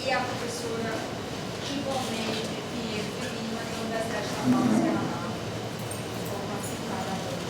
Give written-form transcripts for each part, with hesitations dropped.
e a professora igualmente preferir, mas não deseja estar falando que ela não for participar da outra.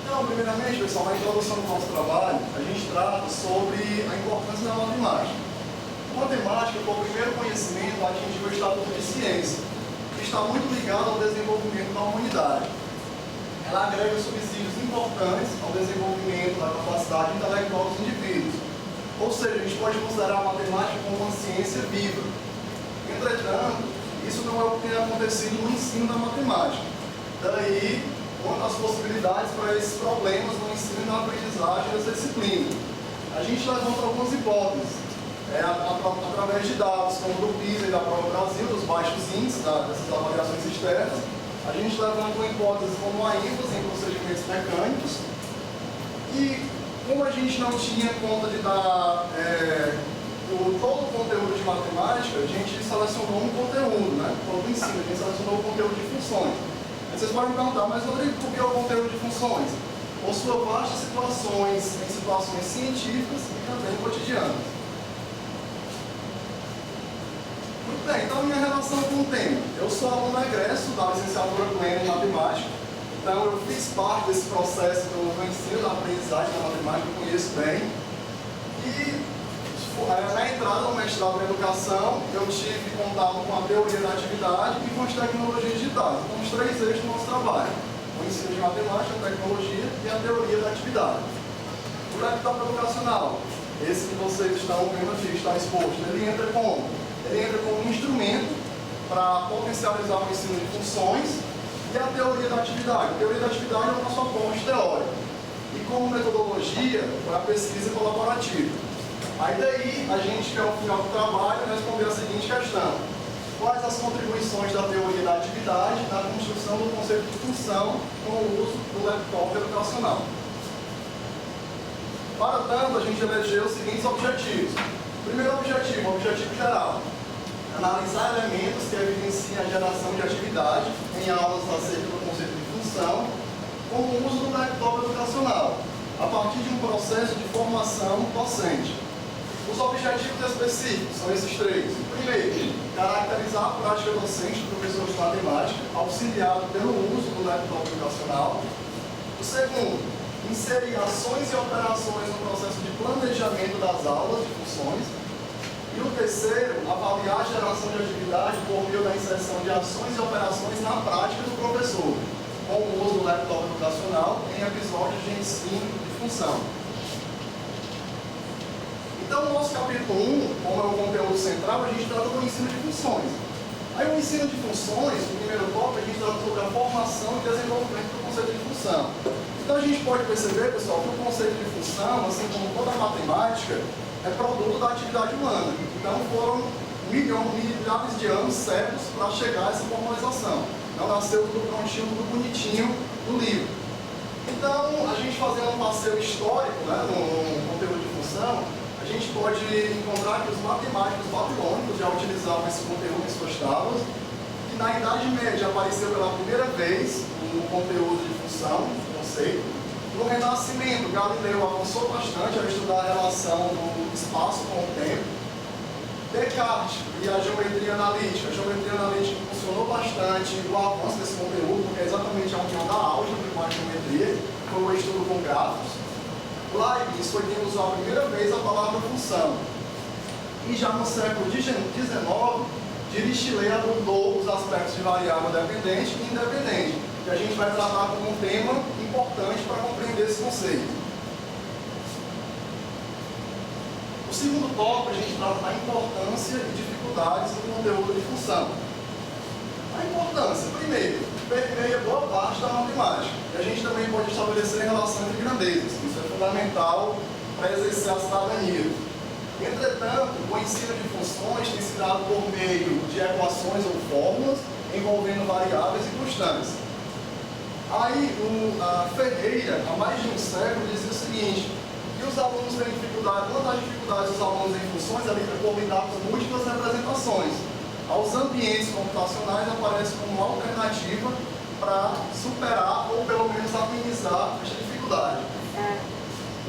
Então, primeiramente, pessoal, na introdução do nosso trabalho, a gente trata sobre a importância da matemática. A matemática foi o primeiro conhecimento a atingir o estatuto de ciência, que está muito ligado ao desenvolvimento da humanidade. Ela agrega subsídios importantes ao desenvolvimento da capacidade intelectual dos indivíduos. Ou seja, a gente pode considerar a matemática como uma ciência viva. Entretanto, isso não é o que tem acontecido no ensino da matemática. Daí, as possibilidades para esses problemas no ensino e na aprendizagem dessa disciplina. A gente levanta algumas hipóteses, através de dados como do PISA e da Prova Brasil, dos baixos índices dessas avaliações externas. A gente levanta uma hipótese como a ênfase em procedimentos mecânicos. E como a gente não tinha conta de dar todo o conteúdo de matemática, a gente selecionou um conteúdo, né? Todo o ensino, a gente selecionou o conteúdo de funções. Vocês podem me perguntar, mas Rodrigo, por que o conteúdo de funções? Possui vastas situações, em situações científicas e também cotidianas. Muito bem, então minha relação com o tema. Eu sou aluno egresso da licenciatura plena em matemática, então eu fiz parte desse processo do ensino da aprendizagem da matemática, eu conheço bem. E na entrada no mestrado em educação, eu tive contato com a teoria da atividade e com as tecnologias digitais. Então, os três eixos do nosso trabalho: o ensino de matemática, a tecnologia e a teoria da atividade. O laptop educacional, esse que vocês estão vendo aqui, está exposto, ele entra como? Ele entra como um instrumento para potencializar o ensino de funções e a teoria da atividade. A teoria da atividade é o nosso aporte teórico. E como metodologia, para a pesquisa colaborativa. Aí daí, a gente quer, ao final do trabalho, responder a seguinte questão: quais as contribuições da teoria da atividade na construção do conceito de função com o uso do laptop educacional? Para tanto, a gente elegeu os seguintes objetivos. Primeiro objetivo, objetivo geral: analisar elementos que evidenciam a geração de atividade em aulas acerca do conceito de função com o uso do laptop educacional, a partir de um processo de formação docente. Os objetivos específicos são esses três. Primeiro, caracterizar a prática docente do professor de matemática, auxiliado pelo uso do laptop educacional. O segundo, inserir ações e operações no processo de planejamento das aulas de funções. E o terceiro, avaliar a geração de atividade por meio da inserção de ações e operações na prática do professor. com o uso do laptop educacional em episódios de ensino de função. Então, no nosso capítulo 1, como é o conteúdo central, a gente trata do ensino de funções. Aí, o ensino de funções, no primeiro tópico, a gente trata sobre a formação e desenvolvimento do conceito de função. Então, a gente pode perceber, pessoal, que o conceito de função, assim como toda a matemática, é produto da atividade humana. Então, foram milhares de anos, séculos, para chegar a essa formalização. Não nasceu tudo prontinho, tudo bonitinho no livro. Então, a gente fazendo um passeio histórico, né, no conteúdo de função, a gente pode encontrar que os matemáticos babilônicos já utilizavam esse conteúdo em suas tábuas, que na Idade Média apareceu pela primeira vez no conteúdo de função, conceito. No Renascimento, Galileu avançou bastante a estudar a relação do espaço com o tempo. Descartes e a geometria analítica. A geometria analítica funcionou bastante o avanço desse conteúdo, porque é exatamente a união da álgebra com a geometria, foi o estudo com gráficos. Leibniz foi quem usou a primeira vez a palavra função. E já no século XIX, Dirichlet abordou os aspectos de variável dependente e independente, que a gente vai tratar como um tema importante para compreender esse conceito. O segundo tópico, a gente trata da importância e dificuldades do conteúdo de função. A importância, primeiro, permeia boa parte da matemática. E a gente também pode estabelecer relação entre grandezas. Isso é fundamental para exercer a cidadania. Entretanto, o ensino de funções tem se dado por meio de equações ou fórmulas envolvendo variáveis e constantes. Aí, a Ferreira, há mais de um século, dizia o seguinte, que os alunos têm dificuldade, uma das dificuldades dos alunos em funções é por lidar com múltiplas representações. Aos ambientes computacionais aparece como uma alternativa para superar ou pelo menos amenizar esta dificuldade.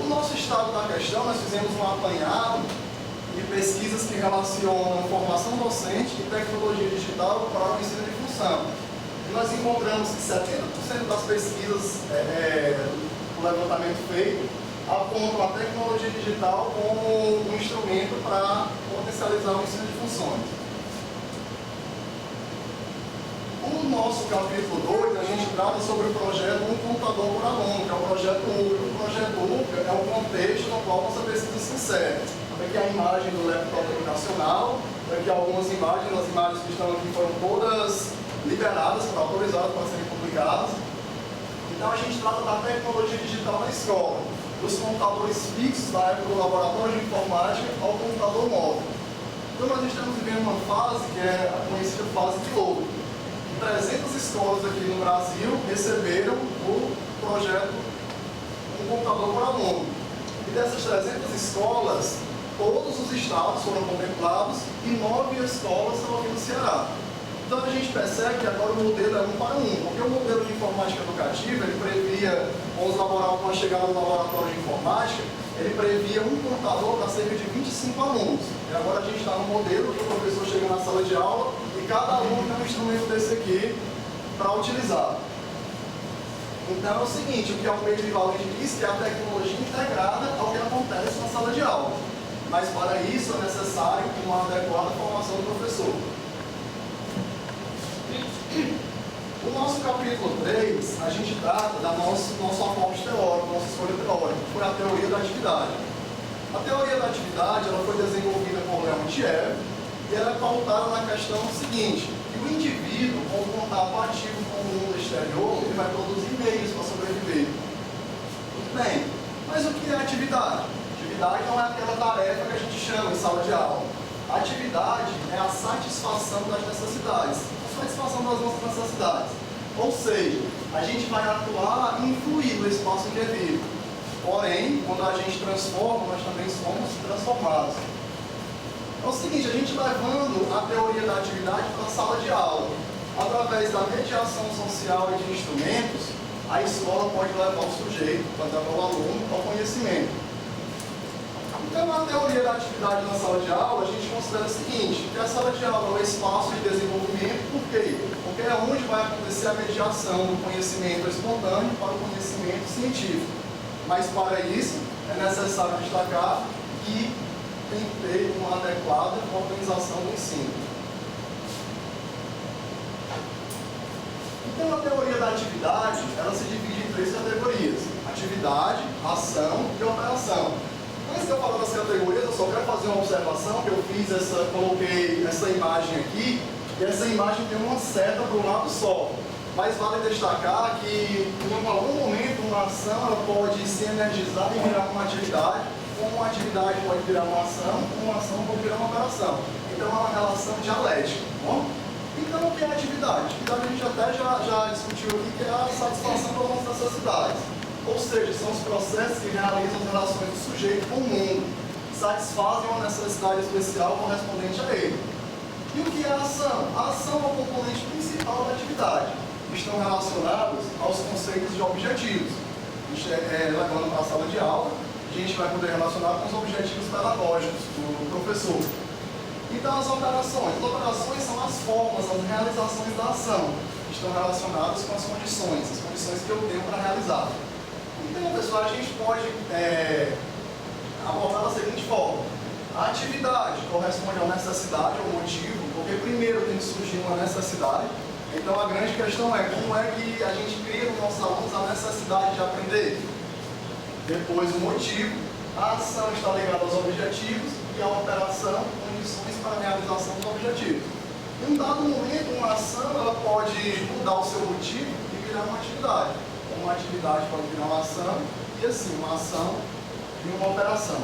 O nosso estado da questão, nós fizemos um apanhado de pesquisas que relacionam formação docente e tecnologia digital para o ensino de função. E nós encontramos que 70% das pesquisas do levantamento feito apontam a tecnologia digital como um instrumento para potencializar o ensino de funções. No nosso capítulo 2, a gente trata sobre o projeto Um Computador por Aluno, que é o projeto UCA. O projeto UCA é o contexto no qual nossa pesquisa se insere. Aqui a imagem do laptop educacional, aqui algumas imagens, as imagens que estão aqui foram todas liberadas, autorizadas para serem publicadas. Então a gente trata da tecnologia digital na escola, dos computadores fixos da época do laboratório de informática ao computador móvel. Então nós estamos vivendo uma fase que é a conhecida fase de ouro. 300 escolas aqui no Brasil receberam o projeto Um Computador por Aluno. E dessas 300 escolas, todos os estados foram contemplados e 9 escolas são aqui no Ceará. Então a gente percebe que agora o modelo é 1 para 1, porque o modelo de informática educativa, ele previa, com a chegada do laboratório de informática, ele previa um computador para cerca de 25 alunos. E agora a gente está no modelo que o professor chega na sala de aula e cada aluno tem um instrumento desse aqui para utilizar. Então é o seguinte, o que é o meio equivalente diz que é a tecnologia integrada ao que acontece na sala de aula. Mas para isso é necessário uma adequada formação do professor. No nosso capítulo 3, a gente trata do nosso aporte teórico, nossa escolha teórica, que foi a teoria da atividade. A teoria da atividade ela foi desenvolvida por Leontiev e ela é pautada na questão seguinte, que o indivíduo, com contato ativo com o mundo exterior, ele vai produzir meios para sobreviver. Muito bem, mas o que é atividade? Atividade não é aquela tarefa que a gente chama em sala de aula. A atividade é a satisfação das necessidades. Satisfação das nossas necessidades. Ou seja, a gente vai atuar e influir no espaço em que vive. Porém, quando a gente transforma, nós também somos transformados. É o seguinte, a gente levando a teoria da atividade para a sala de aula. Através da mediação social e de instrumentos, a escola pode levar o sujeito, portanto, o aluno, ao conhecimento. Então, a teoria da atividade na sala de aula, a gente considera o seguinte, que a sala de aula é um espaço de desenvolvimento, por quê? Porque é onde vai acontecer a mediação do conhecimento espontâneo para o conhecimento científico. Mas, para isso, é necessário destacar que tem que ter uma adequada organização do ensino. Então, a teoria da atividade, ela se divide em 3 categorias: atividade, ação e operação. Antes de eu falar das categorias, eu só quero fazer uma observação que eu fiz, coloquei essa imagem aqui, e essa imagem tem uma seta para um lado só. Mas vale destacar que, em algum momento, uma ação ela pode se energizar e virar uma atividade, ou uma atividade pode virar uma ação pode virar uma operação. Então, é uma relação dialética, tá bom? Então, o que é atividade? Atividade a gente até já discutiu aqui, que é a satisfação das nossas necessidades. Ou seja, são os processos que realizam as relações do sujeito com o mundo, satisfazem uma necessidade especial correspondente a ele. E o que é a ação? A ação é o componente principal da atividade. Estão relacionados aos conceitos de objetivos. Levando para a sala de aula, a gente vai poder relacionar com os objetivos pedagógicos do professor. Então, as operações são as formas, as realizações da ação, que estão relacionadas com as condições que eu tenho para realizar. Então, pessoal, a gente pode abordar da seguinte forma: a atividade corresponde à necessidade, ao motivo, porque primeiro tem que surgir uma necessidade. Então, a grande questão é como é que a gente cria nos nossos alunos a necessidade de aprender. Depois, o motivo, a ação está ligada aos objetivos e a operação, condições para a realização dos objetivos. Em um dado momento, uma ação ela pode mudar o seu motivo e virar uma atividade. Uma atividade pode virar uma ação e assim, uma ação e uma operação.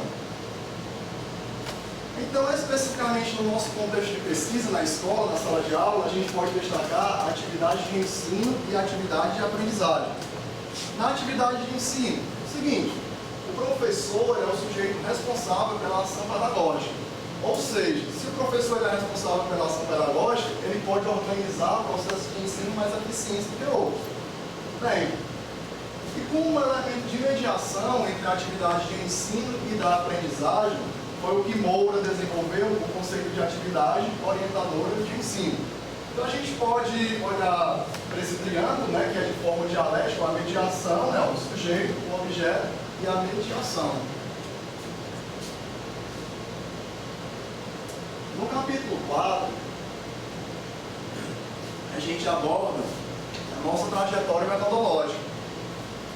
Então, especificamente no nosso contexto de pesquisa, na escola, na sala de aula, a gente pode destacar a atividade de ensino e a atividade de aprendizagem. Na atividade de ensino, é o seguinte: o professor é o sujeito responsável pela ação pedagógica. Ou seja, se o professor é responsável pela ação pedagógica, ele pode organizar o processo de ensino mais eficiente do que outros. Bem, e como um elemento de mediação entre a atividade de ensino e da aprendizagem, foi o que Moura desenvolveu o conceito de atividade orientadora de ensino. Então a gente pode olhar para esse triângulo, né, que é de forma dialética, a mediação, né, o sujeito, o objeto e a mediação. No capítulo 4, a gente aborda a nossa trajetória metodológica.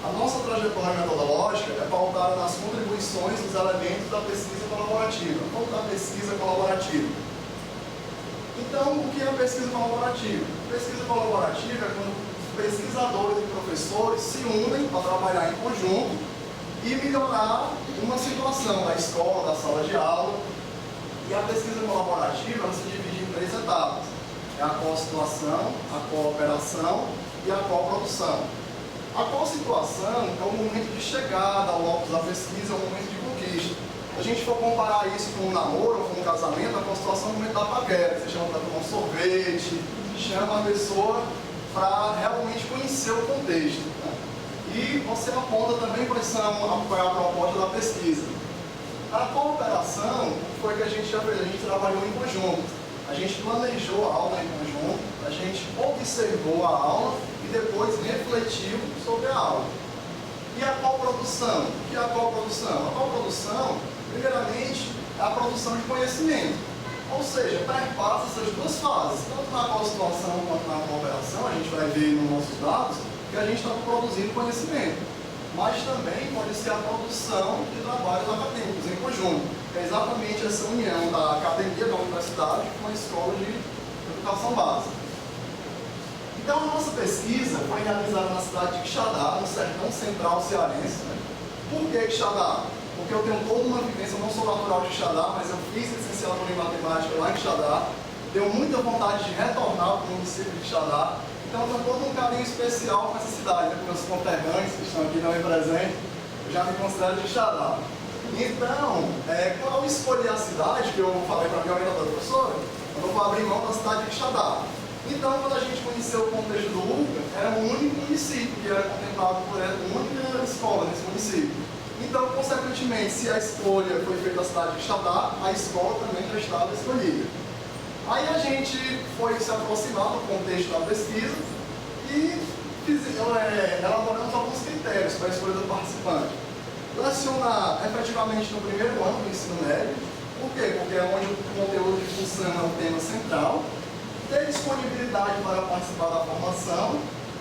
A nossa trajetória metodológica é pautada nas contribuições dos elementos da pesquisa colaborativa. Qual é a pesquisa colaborativa? Então, o que é a pesquisa colaborativa? Pesquisa colaborativa é quando pesquisadores e professores se unem para trabalhar em conjunto e melhorar uma situação da escola, da sala de aula. E a pesquisa colaborativa ela se divide em 3 etapas. É a co-situação, a cooperação e a coprodução. A co-situação é o momento de chegada ao locus da pesquisa, é o momento de conquista. Se a gente for comparar isso com um namoro ou com um casamento, a co-situação é o momento da paquera. Você chama para tomar um sorvete, chama a pessoa para realmente conhecer o contexto. Né? E você aponta também qual é a proposta da pesquisa. A cooperação foi o que a gente já fez, a gente trabalhou em conjunto. A gente planejou a aula em conjunto, a gente observou a aula e depois refletiu sobre a aula. E a coprodução? O que é a coprodução? A coprodução, primeiramente, é a produção de conhecimento. Ou seja, perpassa essas 2 fases. Tanto na co-situação quanto na cooperação, a gente vai ver nos nossos dados que a gente está produzindo conhecimento. Mas também pode ser a produção de trabalhos acadêmicos em conjunto. É exatamente essa união da academia, da universidade, com a escola de educação básica. Então, a nossa pesquisa foi realizada na cidade de Quixadá, no sertão central cearense. Né? Por que Quixadá? Porque eu tenho toda uma vivência, eu não sou natural de Quixadá, mas eu fiz licenciatura em matemática lá em Quixadá. Tenho muita vontade de retornar para o município de Quixadá. Então, eu tenho todo um carinho especial com essa cidade, né? Com meus conterrâneos que estão aqui também presentes, eu já me considero de Quixadá. Então, qual escolher a cidade, que eu falei para a minha orientadora professora, eu vou abrir mão da cidade de Quixadá. Então, quando a gente conheceu o contexto do URGA, era o único município que era contemplado por ela, a única escola nesse município. Então, consequentemente, se a escolha foi feita na cidade de Quixadá, a escola também já estava escolhida. Aí a gente foi se aproximar do contexto da pesquisa e elaboramos alguns critérios para a escolha do participante. Lecionar efetivamente no primeiro ano do ensino médio. Por quê? Porque é onde o conteúdo de função é o tema central. ter disponibilidade para participar da formação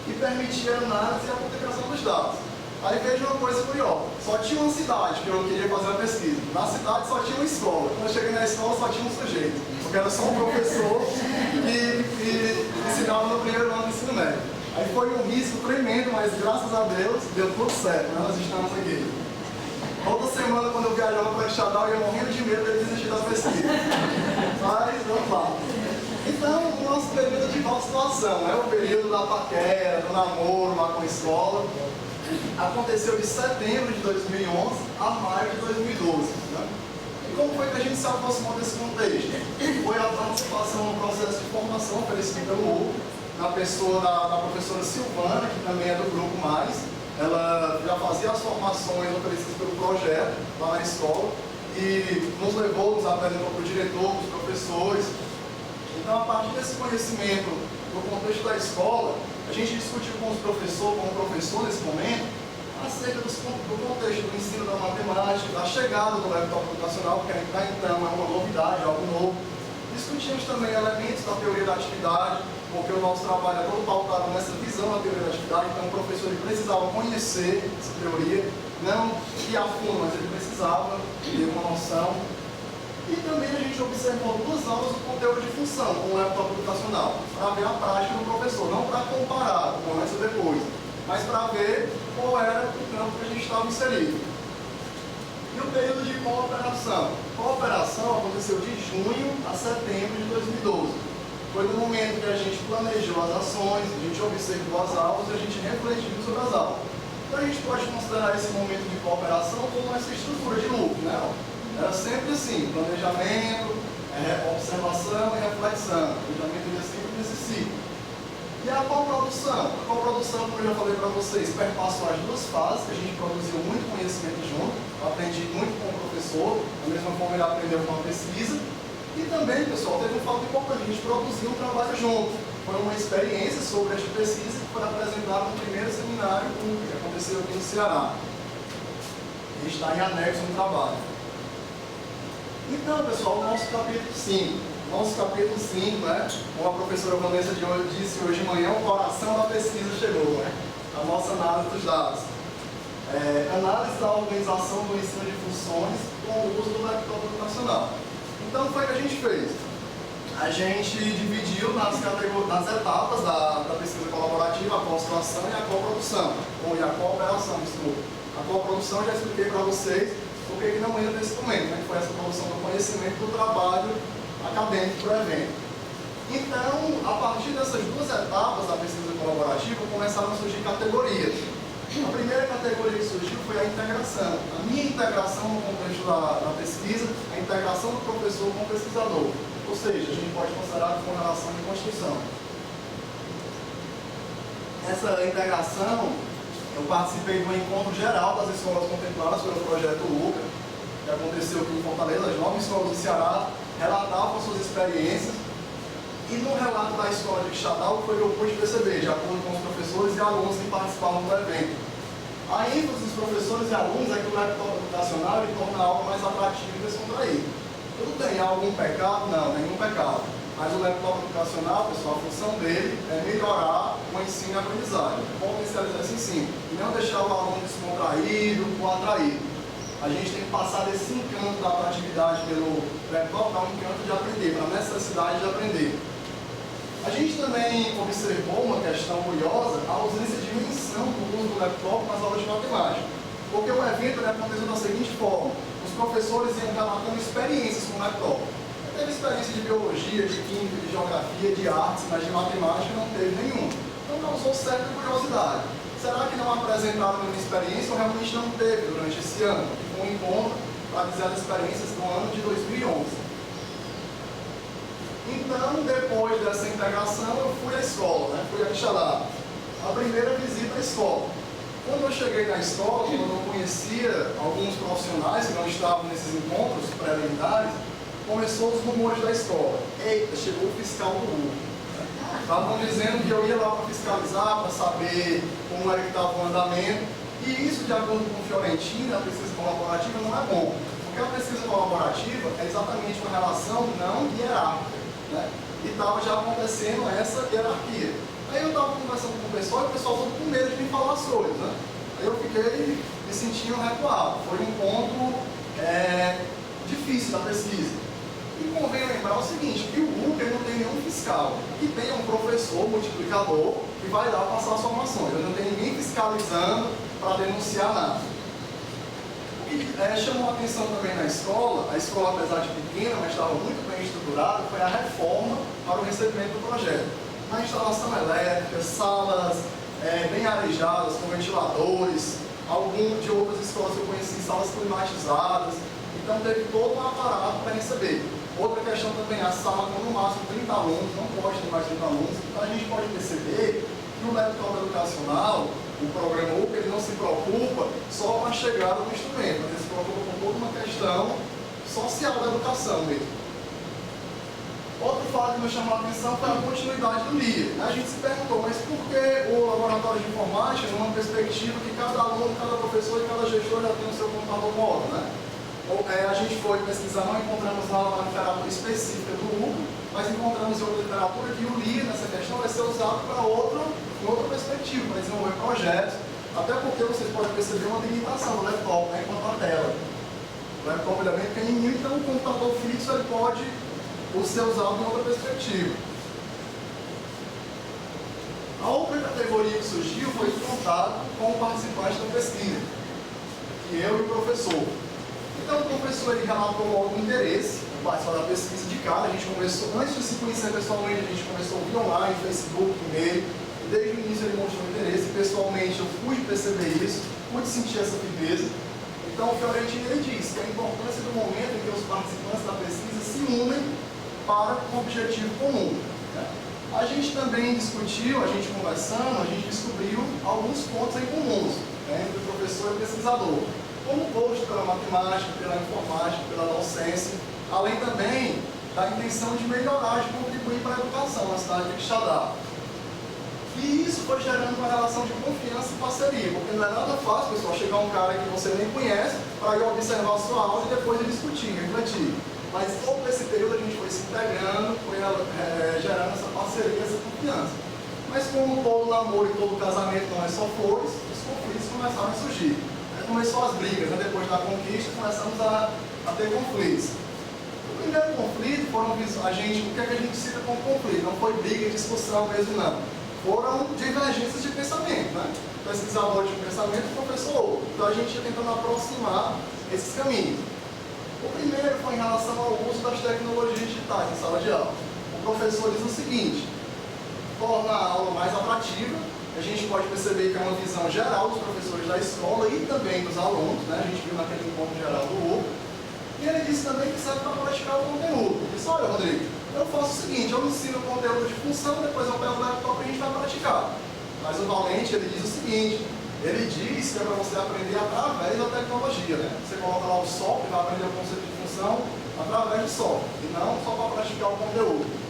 e permitir a análise e a publicação dos dados. Aí veja uma coisa curiosa, só tinha uma cidade que eu queria fazer a pesquisa. Na cidade só tinha uma escola. Quando eu cheguei na escola só tinha um sujeito, porque era só um professor que ensinava no primeiro ano do ensino médio. Aí foi um risco tremendo, mas graças a Deus deu tudo certo, né? Nós estamos aqui. Toda semana quando eu viajava para o Extadal, eu ia morrendo de medo de desistir das pesquisas. Mas vamos lá. Então, o nosso período de qual situação? É o período da paquera, do namoro lá com a escola. Aconteceu de setembro de 2011 a maio de 2012. Né? E como foi que a gente se aproximou desse contexto? Foi a participação no processo de formação oferecido pelo Hugo, na pessoa da professora Silvana, que também é do Grupo Mais. Ela já fazia as formações oferecidas pelo projeto lá na escola e nos levou, nos apresentou para o diretor, para os professores. Então, a partir desse conhecimento do contexto da escola, a gente discutiu com o professor nesse momento, acerca do contexto do ensino da matemática, da chegada do laptop educacional, que até então é uma novidade, algo novo. Discutimos também elementos da teoria da atividade, porque o nosso trabalho é todo pautado nessa visão da teoria da atividade, então o professor ele precisava conhecer essa teoria, não ir a fundo, mas ele precisava ter uma noção. E também a gente observou duas aulas do conteúdo de função com o laptop educacional, para ver a prática do professor, não para comparar com antes e depois, mas para ver qual era o campo que a gente estava inserido. E o período de cooperação? Cooperação aconteceu de junho a setembro de 2012. Foi no momento que a gente planejou as ações, a gente observou as aulas e a gente refletiu sobre as aulas. Então a gente pode considerar esse momento de cooperação como essa estrutura de loop, né? Era sempre assim, planejamento, observação e reflexão. Planejamento ia sempre nesse ciclo. E a coprodução? A coprodução, como eu já falei para vocês, perpassou as duas fases, que a gente produziu muito conhecimento junto. Eu aprendi muito com o professor, da mesma forma ele aprendeu com a pesquisa. E também, pessoal, teve um fato importante, a gente produziu um trabalho junto. Foi uma experiência sobre esta pesquisa que foi apresentada no primeiro seminário que aconteceu aqui no Ceará. A gente está em anexo no trabalho. Então, pessoal, o nosso capítulo 5. Nosso capítulo 5, né? Como a professora Vanessa disse hoje de manhã, o coração da pesquisa chegou, né? A nossa análise dos dados. Análise da organização do ensino de funções com o uso do laptop educacional. Então, foi o que a gente fez. A gente dividiu nas etapas da pesquisa colaborativa, a construção e a coprodução, ou a cooperação, desculpa. A coprodução eu já expliquei para vocês o que não entra nesse momento, né? Que foi essa produção do conhecimento do trabalho acadêmico para o evento. Então, a partir dessas duas etapas da pesquisa colaborativa, começaram a surgir categorias. A primeira categoria que surgiu foi a integração. A minha integração no contexto da pesquisa, a integração do professor com o pesquisador. Ou seja, a gente pode considerar como uma relação de construção. Essa integração, eu participei do encontro geral das escolas contempladas pelo projeto LUCA, que aconteceu aqui em Fortaleza. As 9 escolas do Ceará relatavam suas experiências. E no relato da escola de Extadal, foi o que eu pude perceber, de acordo com os professores e alunos que participavam do evento. A ênfase dos professores e alunos é que o laptop educacional ele torna algo mais atrativo e descontraído. Tudo tem algum pecado? Não, nenhum pecado. Mas o laptop educacional, pessoal, a função dele é melhorar o ensino e a aprendizagem, potencializar esse ensino, e não deixar o aluno descontraído ou atraído. A gente tem que passar desse encanto da atratividade pelo laptop para um encanto de aprender, para a necessidade de aprender. A gente também observou uma questão curiosa, a ausência de menção do uso do laptop nas aulas de matemática. Porque o evento aconteceu da seguinte forma: os professores iam relatando experiências com o laptop. Teve experiência de biologia, de química, de geografia, de artes, mas de matemática não teve nenhuma. Então causou certa curiosidade. Será que não apresentaram nenhuma experiência ou realmente não teve durante esse ano? Que foi um encontro para dizer as experiências do ano de 2011. Então, depois dessa integração, eu fui à escola, né? Fui a Quixadá. A primeira visita à escola. Quando eu cheguei na escola, eu não conhecia alguns profissionais que não estavam nesses encontros preliminares, começou os rumores da escola. Eita, chegou o fiscal do Hugo. Estavam dizendo que eu ia lá para fiscalizar, para saber como era que estava o andamento. E isso, de acordo com o Fiorentino, a pesquisa colaborativa não é bom. Porque a pesquisa colaborativa é exatamente uma relação não hierárquica. Né? E estava já acontecendo essa hierarquia. Aí eu estava conversando com o pessoal e o pessoal todo com medo de me falar as coisas, né? Aí eu fiquei me sentindo recuado. Foi um ponto difícil da pesquisa. E convém lembrar o seguinte, que o UC não tem nenhum fiscal, que tem um professor multiplicador que vai lá passar as formações. Eu não tenho ninguém fiscalizando para denunciar nada. O que chamou a atenção também na escola, a escola apesar de pequena, mas estava muito bem estruturada, foi a reforma para o recebimento do projeto. Na instalação elétrica, salas bem arejadas, com ventiladores, algumas de outras escolas que eu conheci, salas climatizadas. Então teve todo um aparato para receber. Outra questão também, a sala com no máximo 30 alunos, não pode ter mais 30 alunos. Então a gente pode perceber que o laptop educacional, o programa UC, ele não se preocupa só com a chegada do instrumento, ele se preocupa com toda uma questão social da educação mesmo. Outro fato que nos chamou a atenção foi a continuidade do LIA. A gente se perguntou, mas por que o laboratório de informática, numa perspectiva que cada aluno, cada professor e cada gestor já tem o seu computador móvel, né? A gente foi pesquisar, não encontramos lá uma literatura específica do UC, mas encontramos outra literatura que o LIA nessa questão vai ser usado para outra perspectiva, para desenvolver projetos, até porque vocês podem perceber uma limitação do laptop, né, enquanto a tela. O laptop ele é bem pequenininho, então o computador fixo ele pode ser usado em outra perspectiva. A outra categoria que surgiu foi o contato com o participante da pesquisa, que eu e o professor. Então o professor ele relatou algum interesse em participar da pesquisa de cara. A gente começou, antes de se conhecer pessoalmente, a gente começou via online, Facebook, e-mail. E desde o início ele mostrou interesse. Pessoalmente eu pude perceber isso, pude sentir essa firmeza. Então o Fiorentino ele diz que a importância do momento em que os participantes da pesquisa se unem para um objetivo comum. Né? A gente também discutiu, a gente conversando, a gente descobriu alguns pontos em comuns, né, entre o professor e o pesquisador. Como o gosto pela matemática, pela informática, pela docência, além também da intenção de melhorar, de contribuir para a educação na cidade de Quixadá. E isso foi gerando uma relação de confiança e parceria, porque não é nada fácil, pessoal, chegar um cara que você nem conhece para ir observar a sua aula e depois ir discutir, refletir. Mas todo esse período a gente foi se integrando, foi gerando essa parceria, essa confiança. Mas como todo namoro e todo casamento não é só flores, os conflitos começaram a surgir. Começou as brigas, né? Depois da conquista começamos a ter conflitos. O primeiro conflito foram o que a gente cita como conflito, não foi briga e discussão mesmo não. Foram divergências de pensamento, né? Pesquisador de pensamento e professor outro. Então a gente ia tentando aproximar esses caminhos. O primeiro foi em relação ao uso das tecnologias digitais em sala de aula. O professor diz o seguinte: torna a aula mais atrativa. A gente pode perceber que é uma visão geral dos professores da escola e também dos alunos, né? A gente viu naquele encontro geral do UC. E ele disse também que serve para praticar o conteúdo. Ele disse: olha, Rodrigo, eu faço o seguinte, eu ensino o conteúdo de função, depois eu pego o laptop e a gente vai praticar. Mas o Valente, ele diz o seguinte, ele diz que é para você aprender através da tecnologia, né? Você coloca lá o software, vai aprender o conceito de função através do software, e não só para praticar o conteúdo.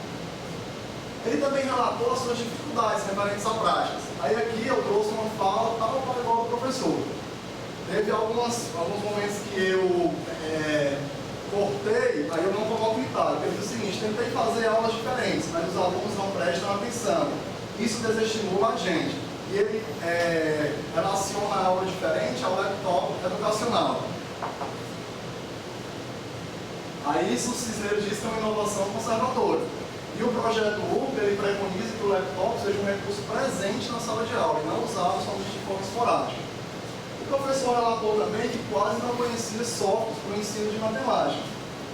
Ele também relatou as suas dificuldades referentes à práticas. Aí aqui eu trouxe uma fala tal para igual do professor. Teve alguns momentos que eu cortei, aí eu não coloco em itálico. Ele disse o seguinte: tentei fazer aulas diferentes, mas os alunos não prestam atenção. Isso desestimula a gente. E ele relaciona a aula diferente ao laptop educacional. Aí isso o Cisneiro diz que é uma inovação conservadora. E o projeto UC, ele preconiza que o laptop seja um recurso presente na sala de aula e não usado somente de forma esporádica. O professor relatou também que quase não conhecia softwares para o ensino de matemática.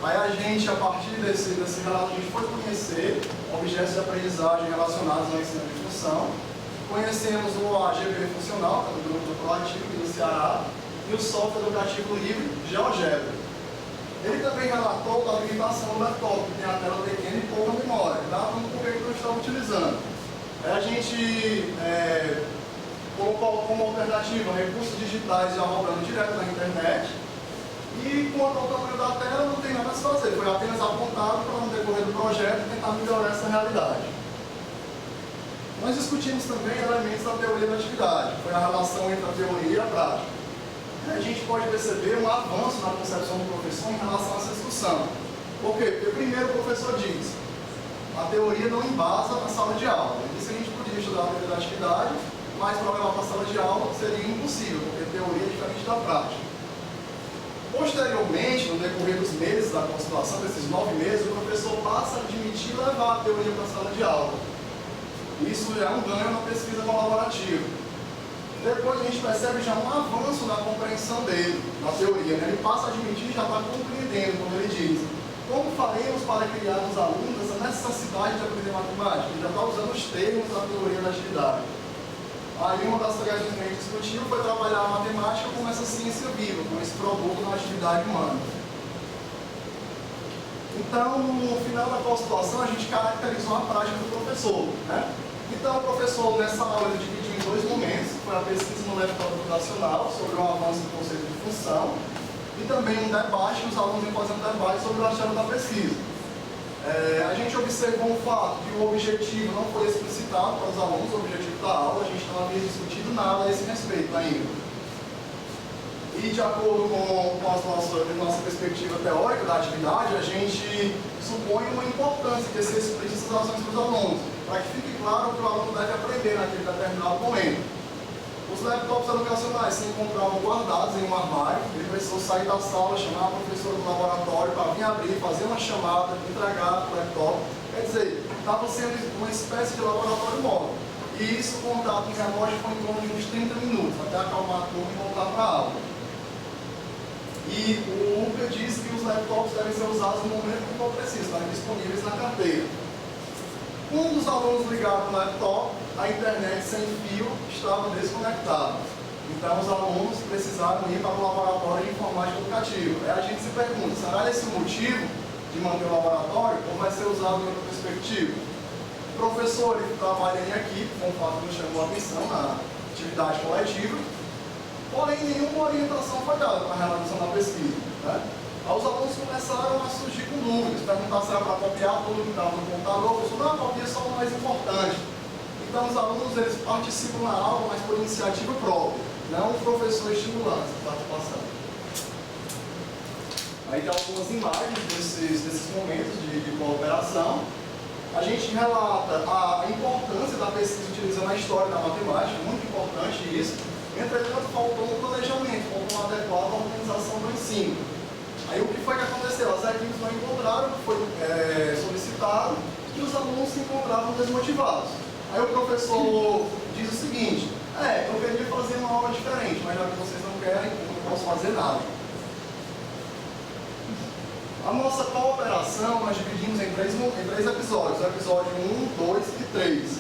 Aí a gente, a partir desse relato, a gente foi conhecer objetos de aprendizagem relacionados ao ensino de função. Conhecemos o AGP funcional, que é do grupo proativo aqui do Ceará, e o software educativo livre GeoGebra. Ele também relatou da limitação do laptop, que tem a tela pequena e pouca memória, tá? Como por que nós estamos utilizando. A gente colocou como alternativa recursos digitais já rodando direto na internet, e quanto ao tamanho da tela não tem nada a se fazer, foi apenas apontado para no decorrer do projeto tentar melhorar essa realidade. Nós discutimos também elementos da teoria da atividade, foi a relação entre a teoria e a prática. A gente pode perceber um avanço na concepção do professor em relação a essa discussão. Por quê? Porque primeiro o professor diz: a teoria não embasa na sala de aula. Ele disse que a gente podia estudar a teoria da atividade, mas para levar para a sala de aula seria impossível, porque a teoria é diferente da prática. Posteriormente, no decorrer dos meses da constituição, desses 9 meses, o professor passa a admitir levar a teoria para a sala de aula. Isso já é um ganho na pesquisa colaborativa. Depois a gente percebe já um avanço na compreensão dele, na teoria, né? Ele passa a admitir e já está compreendendo, como ele diz. Como faremos para criar nos alunos essa necessidade de aprender matemática? Ele já está usando os termos da teoria da atividade. Aí uma das tareas que a gente discutiu foi trabalhar a matemática como essa ciência viva, como esse produto na atividade humana. Então, no final da pós-graduação, a gente caracterizou a prática do professor, né? Então, o professor, nessa aula, ele dividiu em 2 momentos. Foi a pesquisa no laptop educacional sobre o avanço do conceito de função e também um debate, que os alunos iam fazendo debate sobre o achado da pesquisa. A gente observou o fato que o objetivo não foi explicitado para os alunos, o objetivo da aula, a gente não havia discutido nada a esse respeito ainda. E de acordo com a nossa perspectiva teórica da atividade, a gente supõe uma importância que se explique essas ações para os alunos, para que fique claro o que o aluno deve aprender naquele determinado momento. Os laptops educacionais se encontravam guardados em um armário, ele precisou sair da sala, chamar a professora do laboratório para vir abrir, fazer uma chamada, entregar o laptop. Quer dizer, estava sendo uma espécie de laboratório móvel. E isso, o contato em relógio foi em torno de uns 30 minutos, até acalmar a turma e voltar para a aula. E o UPA diz que os laptops devem ser usados no momento que for preciso, estarem disponíveis na carteira. Um dos alunos ligado no laptop, a internet sem fio estava desconectada. Então os alunos precisaram ir para o laboratório de informática educativa. Aí a gente se pergunta, será esse o motivo de manter o laboratório ou vai ser usado em outra perspectiva? O professor ele trabalha em equipe, conforme nos chamou a atenção na atividade coletiva, porém nenhuma orientação foi dada para a realização da pesquisa, né? Aí os alunos começaram a surgir com dúvidas, perguntar se era para copiar tudo que estava no computador, o professor não copia só o mais importante. Então os alunos eles participam na aula, mas por iniciativa própria, não o professor estimulando essa participação. Aí tem algumas imagens desses momentos de cooperação. A gente relata a importância da pesquisa utilizando a história da matemática, muito importante isso. Entretanto, faltou um planejamento, faltou uma adequada organização do ensino. Aí o que foi que aconteceu? As equipes não encontraram o que foi solicitado e os alunos se encontravam desmotivados. Aí o professor diz o seguinte, eu queria fazer uma aula diferente, mas já que vocês não querem, eu não posso fazer nada. A nossa cooperação nós dividimos em três episódios, o episódio 1, 2 e 3.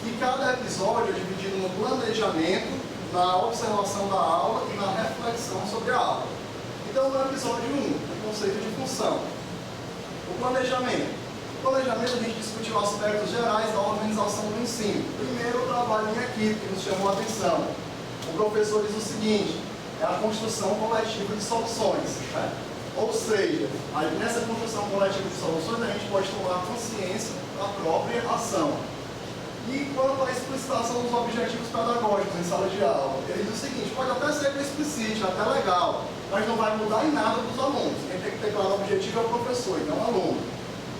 E cada episódio é dividido no planejamento, na observação da aula e na reflexão sobre a aula. Então, no episódio 1, o conceito de função. O planejamento. No planejamento, a gente discutiu aspectos gerais da organização do ensino. Primeiro, o trabalho em equipe, que nos chamou a atenção. O professor diz o seguinte, é a construção coletiva de soluções, né? Ou seja, nessa construção coletiva de soluções, a gente pode tomar consciência da própria ação. E quanto à explicitação dos objetivos pedagógicos em sala de aula, ele diz o seguinte, pode até ser que explicite, até legal, mas não vai mudar em nada dos alunos. Quem tem que ter claro o objetivo é o professor e não o aluno.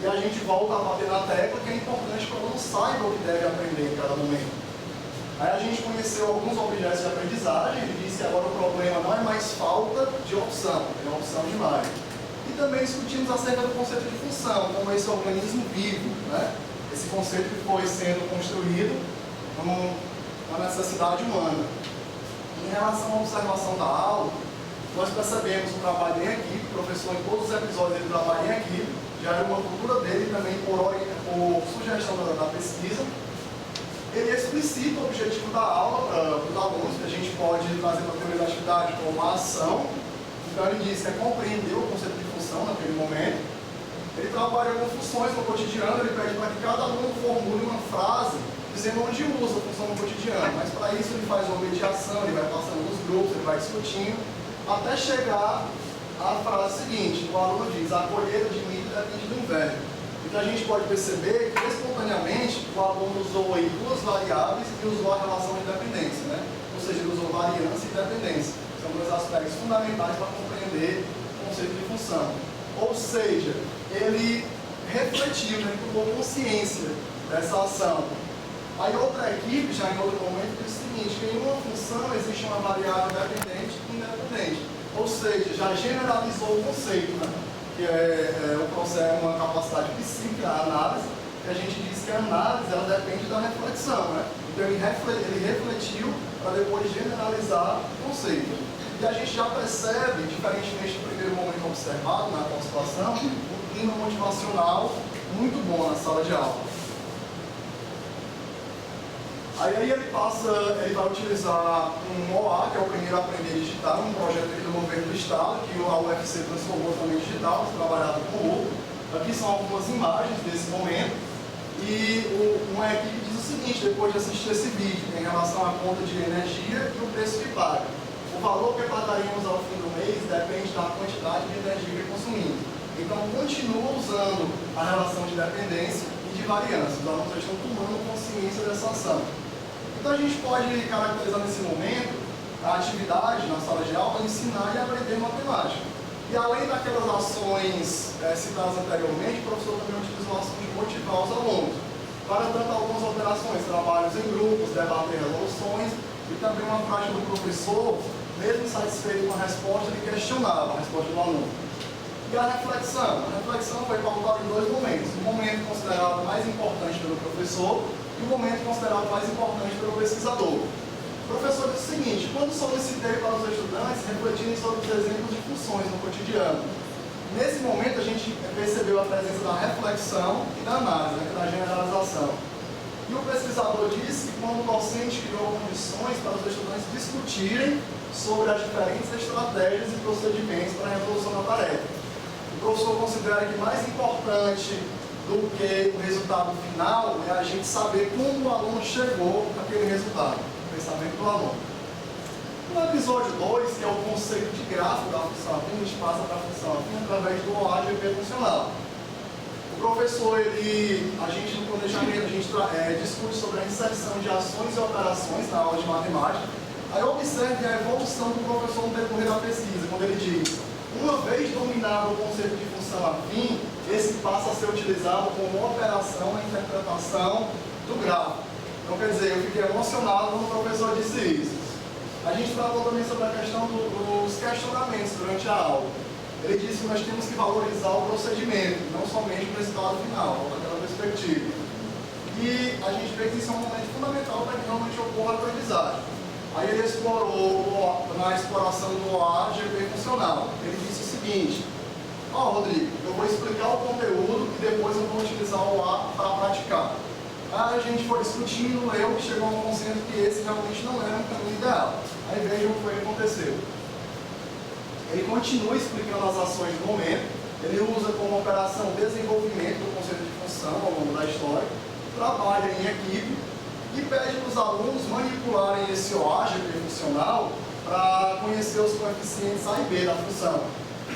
E a gente volta a bater na tecla que é importante que o aluno saiba o que deve aprender em cada momento. Aí a gente conheceu alguns objetos de aprendizagem, ele disse que agora o problema não é mais falta de opção, é opção demais. E também discutimos acerca do conceito de função, como esse organismo vivo, né? Esse conceito que foi sendo construído na necessidade humana. Em relação à observação da aula, nós percebemos o trabalho em equipe, o professor em todos os episódios ele trabalha em equipe, já era uma cultura dele também por sugestão da pesquisa. Ele explicita o objetivo da aula para os alunos, que a gente pode trazer para a teoria da atividade como uma ação. Então ele diz que é compreender o conceito de função naquele momento. Ele trabalha com funções no cotidiano, ele pede para que cada aluno formule uma frase dizendo onde usa a função no cotidiano. Mas para isso ele faz uma mediação, ele vai passando nos grupos, ele vai discutindo, até chegar à frase seguinte, o aluno diz, a colheita de milho depende do inverno. Então a gente pode perceber que espontaneamente o aluno usou aí duas variáveis e usou a relação de dependência, né? Ou seja, ele usou variância e dependência. São dois aspectos fundamentais para compreender o conceito de função. Ou seja, ele refletiu, né? Ele tomou consciência dessa ação. Aí outra equipe, já em outro momento, disse o seguinte, que em uma função existe uma variável dependente e independente. Ou seja, já generalizou o conceito, né? Que o processo é uma capacidade psíquica, a análise, que a gente diz que a análise ela depende da reflexão, né? Então ele refletiu para depois generalizar o conceito. E a gente já percebe, diferentemente do primeiro momento observado na participação, um clima motivacional muito bom na sala de aula. Aí ele vai utilizar um OA, que é o primeiro Aprender Digital, um projeto aqui do governo do estado, que a UFC transformou também em digital, trabalhado com o outro. Aqui são algumas imagens desse momento. E uma equipe diz o seguinte, depois de assistir esse vídeo, em relação à conta de energia e o preço que paga. O valor que pagaremos ao fim do mês depende da quantidade de energia que consumimos. Então, continua usando a relação de dependência e de variância. Os alunos estão tomando consciência dessa ação. Então, a gente pode caracterizar nesse momento a atividade na sala de aula, ensinar e aprender matemática. E além daquelas ações citadas anteriormente, o professor também utilizou a ação de motivar os alunos. Para tanto, algumas operações, trabalhos em grupos, debater resoluções, e também uma prática do professor, mesmo insatisfeito com a resposta, ele questionava a resposta do aluno. E a reflexão? A reflexão foi pautada em dois momentos. Um momento considerado mais importante pelo professor e um momento considerado mais importante pelo pesquisador. O professor disse o seguinte, quando solicitei para os estudantes refletirem sobre os exemplos de funções no cotidiano, nesse momento a gente percebeu a presença da reflexão e da análise, da generalização. E o pesquisador disse que quando o docente criou condições para os estudantes discutirem sobre as diferentes estratégias e procedimentos para a resolução da tarefa. O professor considera que mais importante do que o resultado final é a gente saber como o aluno chegou àquele resultado, o pensamento do aluno. No episódio 2, que é o conceito de gráfico da função afim, a gente passa para a função afim através do OAGP funcional. O professor, a gente no planejamento, a gente discute sobre a inserção de ações e operações na aula de matemática. Aí observe a evolução do professor no decorrer da pesquisa, quando ele diz, uma vez dominado o conceito de função afim, esse passa a ser utilizado como operação na interpretação do gráfico. Então, quer dizer, eu fiquei emocionado quando o professor disse isso. A gente tratou também sobre a questão dos questionamentos durante a aula. Ele disse que nós temos que valorizar o procedimento, não somente o resultado final, daquela perspectiva. E a gente vê que isso é um momento fundamental para que realmente ocorra a aprendizagem. Aí ele explorou, na exploração do OAGP funcional, ele disse o seguinte, Rodrigo, eu vou explicar o conteúdo e depois eu vou utilizar o OA para praticar. Aí a gente foi discutindo, leu e chegou a um consenso que esse realmente não era um caminho ideal. Aí veja o que foi que aconteceu. Ele continua explicando as ações do momento, ele usa como operação o desenvolvimento do conceito de função ao longo da história, trabalha em equipe e pede para os alunos manipularem esse OAGP funcional para conhecer os coeficientes A e B da função.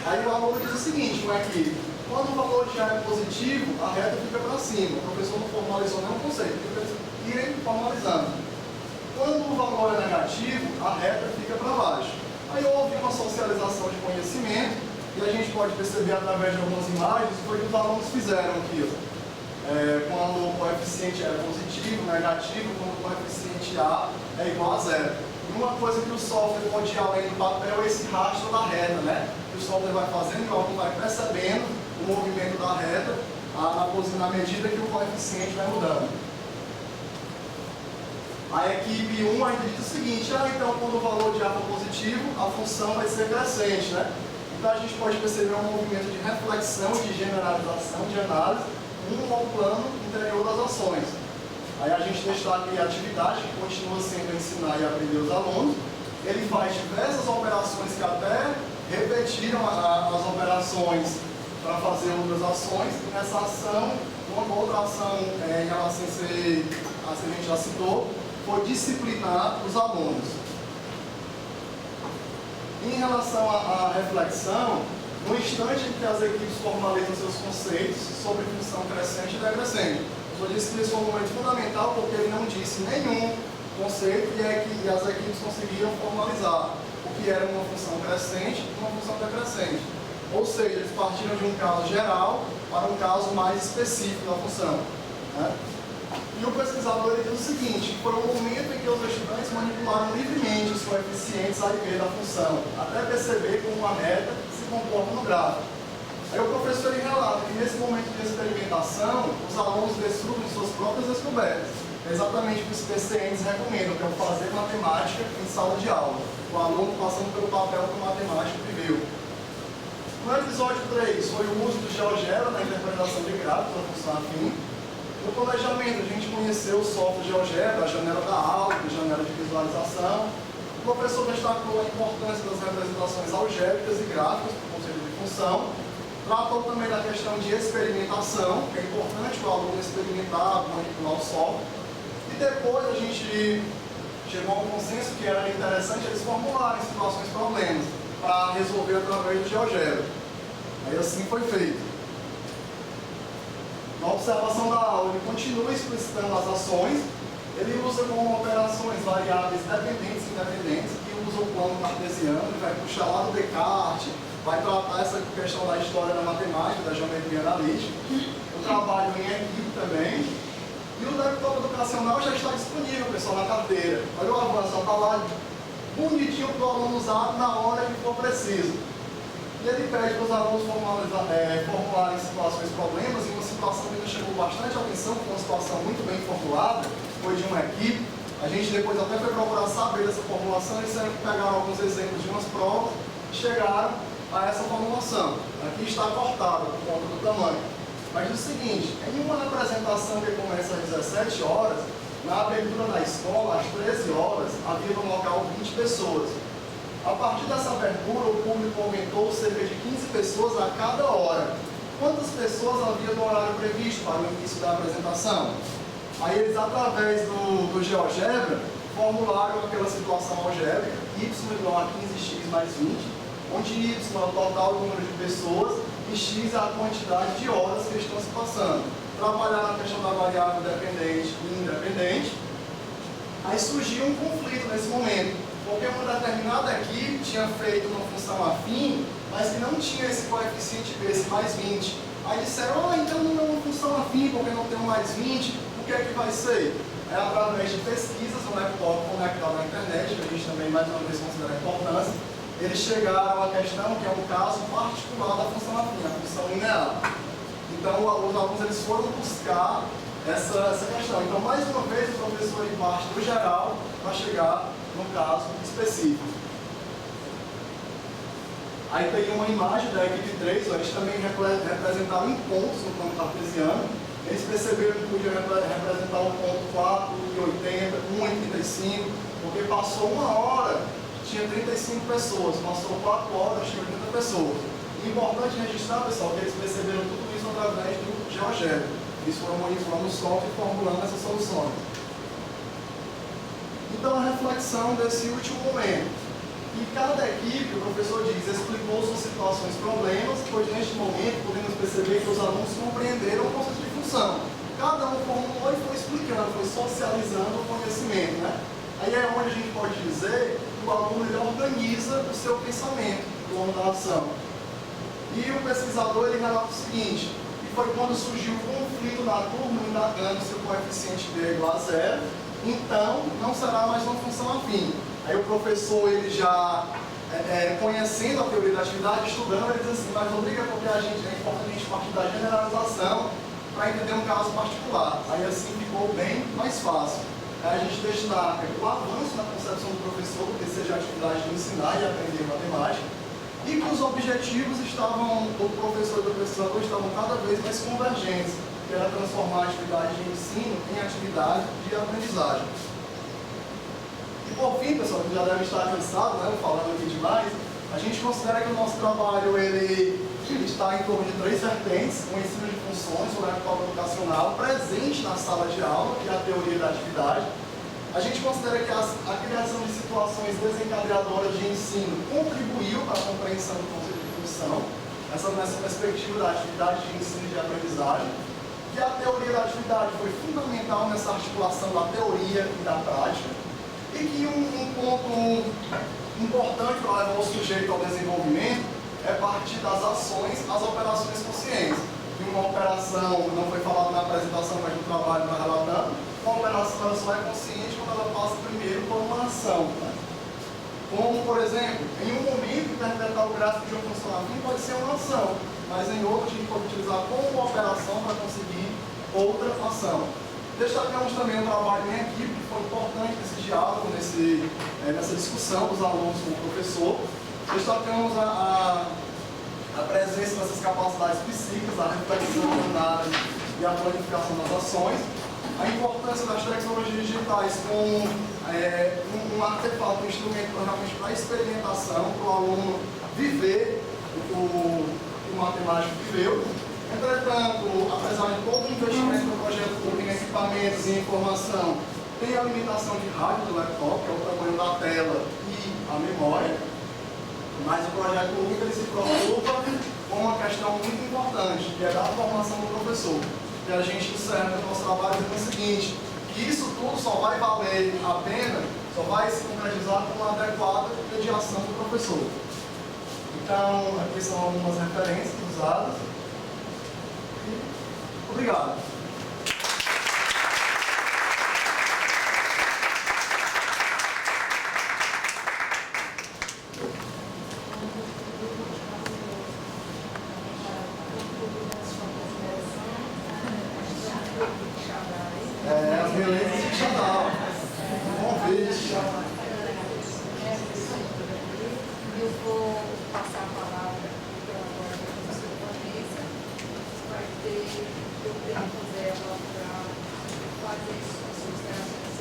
Aí o aluno diz o seguinte, com a equipe, quando o valor de A é positivo, a reta fica para cima. O professor não formalizou nenhum conceito, irem formalizando. Quando o valor é negativo, a reta fica para baixo. Aí houve uma socialização de conhecimento e a gente pode perceber através de algumas imagens o que os alunos fizeram aqui. Quando o coeficiente é positivo, negativo, quando o coeficiente A é igual a zero. E uma coisa que o software pode ir além do papel é esse rastro da reta, né? Que o software vai fazendo e o aluno vai percebendo o movimento da reta na medida que o coeficiente vai mudando. A equipe 1 ainda diz o seguinte, então quando o valor de A for positivo, a função vai ser crescente, né? Então a gente pode perceber um movimento de reflexão, de generalização, de análise, ao plano interior das ações. Aí a gente destaca a atividade, que continua sendo ensinar e aprender os alunos. Ele faz diversas operações que até repetiram as operações para fazer outras ações. E nessa ação, uma outra ação em relação a que a gente já citou, foi disciplinar os alunos. Em relação à reflexão, no instante em que as equipes formalizam seus conceitos sobre função crescente e decrescente. Eu disse que isso foi um momento fundamental porque ele não disse nenhum conceito e as equipes conseguiram formalizar o que era uma função crescente e uma função decrescente. Ou seja, eles partiram de um caso geral para um caso mais específico da função, né? E o pesquisador ele diz o seguinte: foi o momento em que os estudantes manipularam livremente os coeficientes A e B da função, até perceber como a meta se comporta no gráfico. Aí o professor ele relata que nesse momento de experimentação, os alunos desfrutam de suas próprias descobertas. É exatamente o que os PCNs recomendam, que é o fazer matemática em sala de aula. O aluno passando pelo papel que o matemático viveu. No episódio 3 foi o uso do GeoGebra na interpretação de gráficos da função afim. No planejamento, a gente conheceu o software GeoGebra, a janela da aula, a janela de visualização. O professor destacou a importância das representações algébricas e gráficas do conceito de função. Tratou também da questão de experimentação, que é importante o aluno experimentar, manipular o software. E depois a gente chegou a um consenso que era interessante eles formularem situações e problemas para resolver através do GeoGebra. Aí assim foi feito. Na observação da aula, ele continua explicitando as ações, ele usa como operações variáveis dependentes e independentes, que usa o plano cartesiano, ele vai puxar lá do Descartes, vai tratar essa questão da história da matemática, da geometria analítica, o trabalho em equipe também, e o laptop educacional já está disponível, pessoal, na carteira. Olha o avanço, está lá bonitinho para o aluno usar na hora que for preciso. E ele pede para os alunos formularem situações e problemas, e uma situação que nos chamou bastante atenção, foi uma situação muito bem formulada, foi de uma equipe. A gente depois até foi procurar saber dessa formulação, eles pegaram alguns exemplos de umas provas e chegaram a essa formulação. Aqui está cortado por conta do tamanho. Mas diz o seguinte: em uma representação que começa às 17 horas, na abertura da escola, às 13 horas, havia no local 20 pessoas. A partir dessa abertura, o público aumentou cerca de 15 pessoas a cada hora. Quantas pessoas havia no horário previsto para o início da apresentação? Aí eles, através do GeoGebra, formularam aquela situação algébrica, y igual a 15x mais 20, onde y é o total número de pessoas e x é a quantidade de horas que estão se passando. Trabalhar na questão da variável dependente e independente. Aí surgiu um conflito nesse momento, porque uma determinada equipe tinha feito uma função afim, mas que não tinha esse coeficiente B, esse mais 20. Aí disseram: então não é uma função afim, porque não tem um mais 20, o que é que vai ser? É através de pesquisas no laptop conectado à internet, que a gente também mais uma vez considera a importância, eles chegaram à questão que é um caso particular da função afim, a função linear. Então os alunos eles foram buscar essa questão. Então, mais uma vez, o professor ele parte do geral para chegar no caso específico. Aí tem uma imagem da equipe 3, eles também representaram em pontos no plano cartesiano. Eles perceberam que podiam representar o ponto 4,80, 1,35, porque passou uma hora, tinha 35 pessoas, passou 4 horas, tinha 80 pessoas. E é importante registrar, pessoal, que eles perceberam tudo isso através do GeoGebra. Eles foram manipulando o software e formulando essas soluções. Então, a reflexão desse último momento. E cada equipe, o professor diz, explicou suas situações e problemas, pois neste momento podemos perceber que os alunos compreenderam o conceito de função. Cada um formulou e foi explicando, foi socializando o conhecimento, né? Aí é onde a gente pode dizer que o aluno ele organiza o seu pensamento ao longo da ação. E o pesquisador ele relata o seguinte: foi quando surgiu o conflito na turma, indagando se o coeficiente B é igual a 0, então não será mais uma função afim. Aí o professor, ele já conhecendo a teoria da atividade, estudando, ele diz assim: mas Rodrigo, é porque é importante a gente partir da generalização para entender um caso particular. Aí assim ficou bem mais fácil. Aí a gente destaca o avanço na concepção do professor, que seja a atividade de ensinar e aprender matemática, e que os objetivos do professor e do pesquisador estavam cada vez mais convergentes, que era transformar a atividade de ensino em atividade de aprendizagem. E por fim, pessoal, que já deve estar cansado, né, falando aqui demais, a gente considera que o nosso trabalho ele está em torno de 3 vertentes: o ensino de funções, o laptop educacional, presente na sala de aula, que é a teoria da atividade. A gente considera que a criação de situações desencadeadoras de ensino contribuiu para a compreensão do conceito de função, nessa perspectiva da atividade de ensino e de aprendizagem, que a teoria da atividade foi fundamental nessa articulação da teoria e da prática, e que um ponto importante para levar o sujeito ao desenvolvimento é partir das ações às operações conscientes. E uma operação, não foi falado na apresentação, mas no trabalho está relatando, uma operação ela só é consciente quando ela passa primeiro por uma ação. Né? Como, por exemplo, em um momento, interpretar o gráfico de um funcionamento pode ser uma ação, mas em outro a gente pode utilizar como uma operação para conseguir outra ação. Destacamos também o trabalho em equipe, que foi importante nesse diálogo, nessa discussão dos alunos com o professor. Destacamos a presença dessas capacidades psíquicas, a reflexão da análise e a planificação das ações. A importância das tecnologias digitais como um artefato, um instrumento realmente para experimentação, para o aluno viver o que o matemático viveu. Entretanto, apesar de todo o investimento no projeto público em equipamentos e informação, tem a limitação de rádio do laptop, que é o tamanho da tela e a memória, mas o projeto público ele se preocupa com uma questão muito importante, que é da formação do professor. E a gente encerra o nosso trabalho dizendo o seguinte, que isso tudo só vai valer a pena, só vai se concretizar com uma adequada mediação do professor. Então, aqui são algumas referências usadas. Obrigado. As belezas de Xandal. Convite. Eu vou passar a palavra para a professora Vanessa. Vai ter o tempo dela para fazer suas considerações.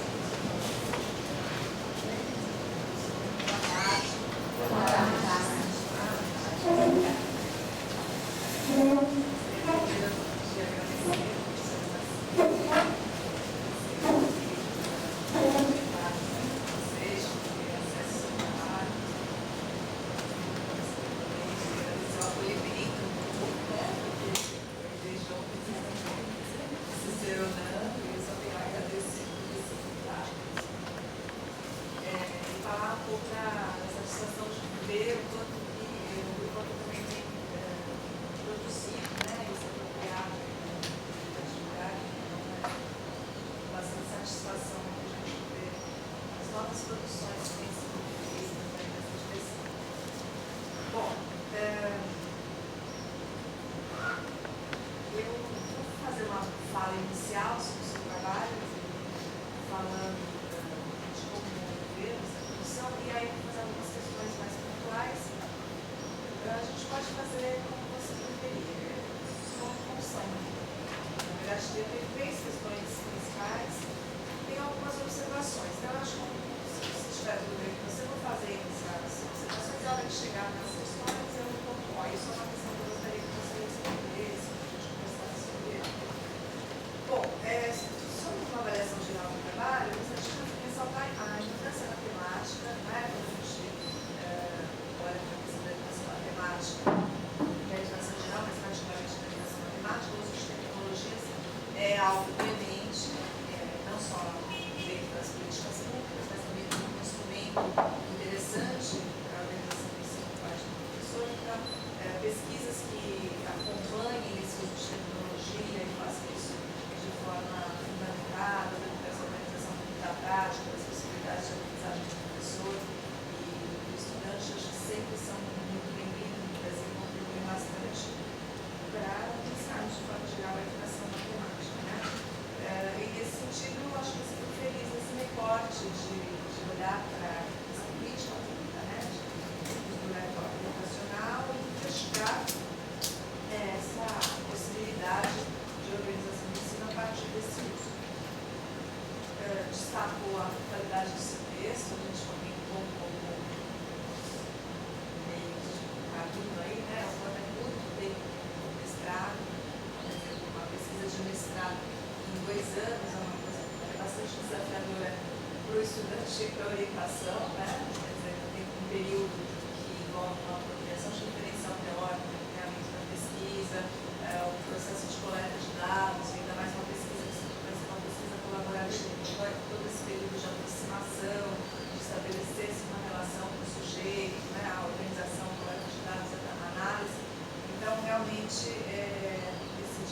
esse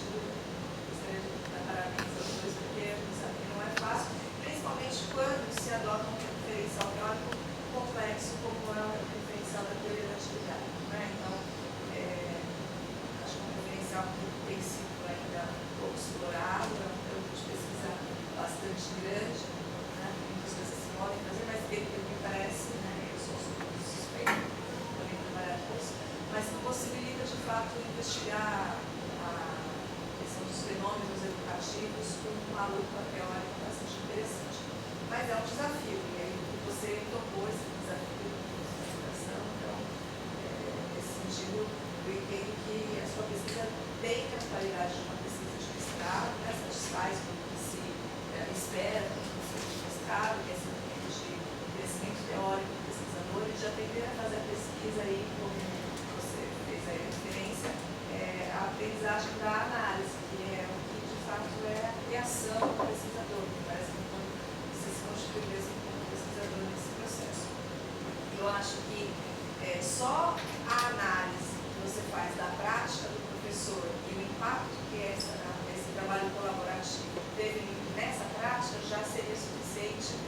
investigar a questão dos fenômenos educativos com uma lupa teórica bastante interessante. Mas é um desafio, e aí você topou esse desafio da educação, então, nesse sentido, eu entendo que a sua pesquisa tem a qualidade de uma pesquisa de mestrado, né, satisfaz com o que se espera do pesquisa de mestrado, que é esse momento de crescimento teórico do pesquisador, e já tender a fazer a pesquisa aí, como você fez aí a referência, a aprendizagem da análise, que é o que de fato é a criação do pesquisador, que parece que quando você se constitui mesmo como pesquisador nesse processo. Eu acho que só a análise que você faz da prática do professor e o impacto que esse trabalho colaborativo teve nessa prática já seria suficiente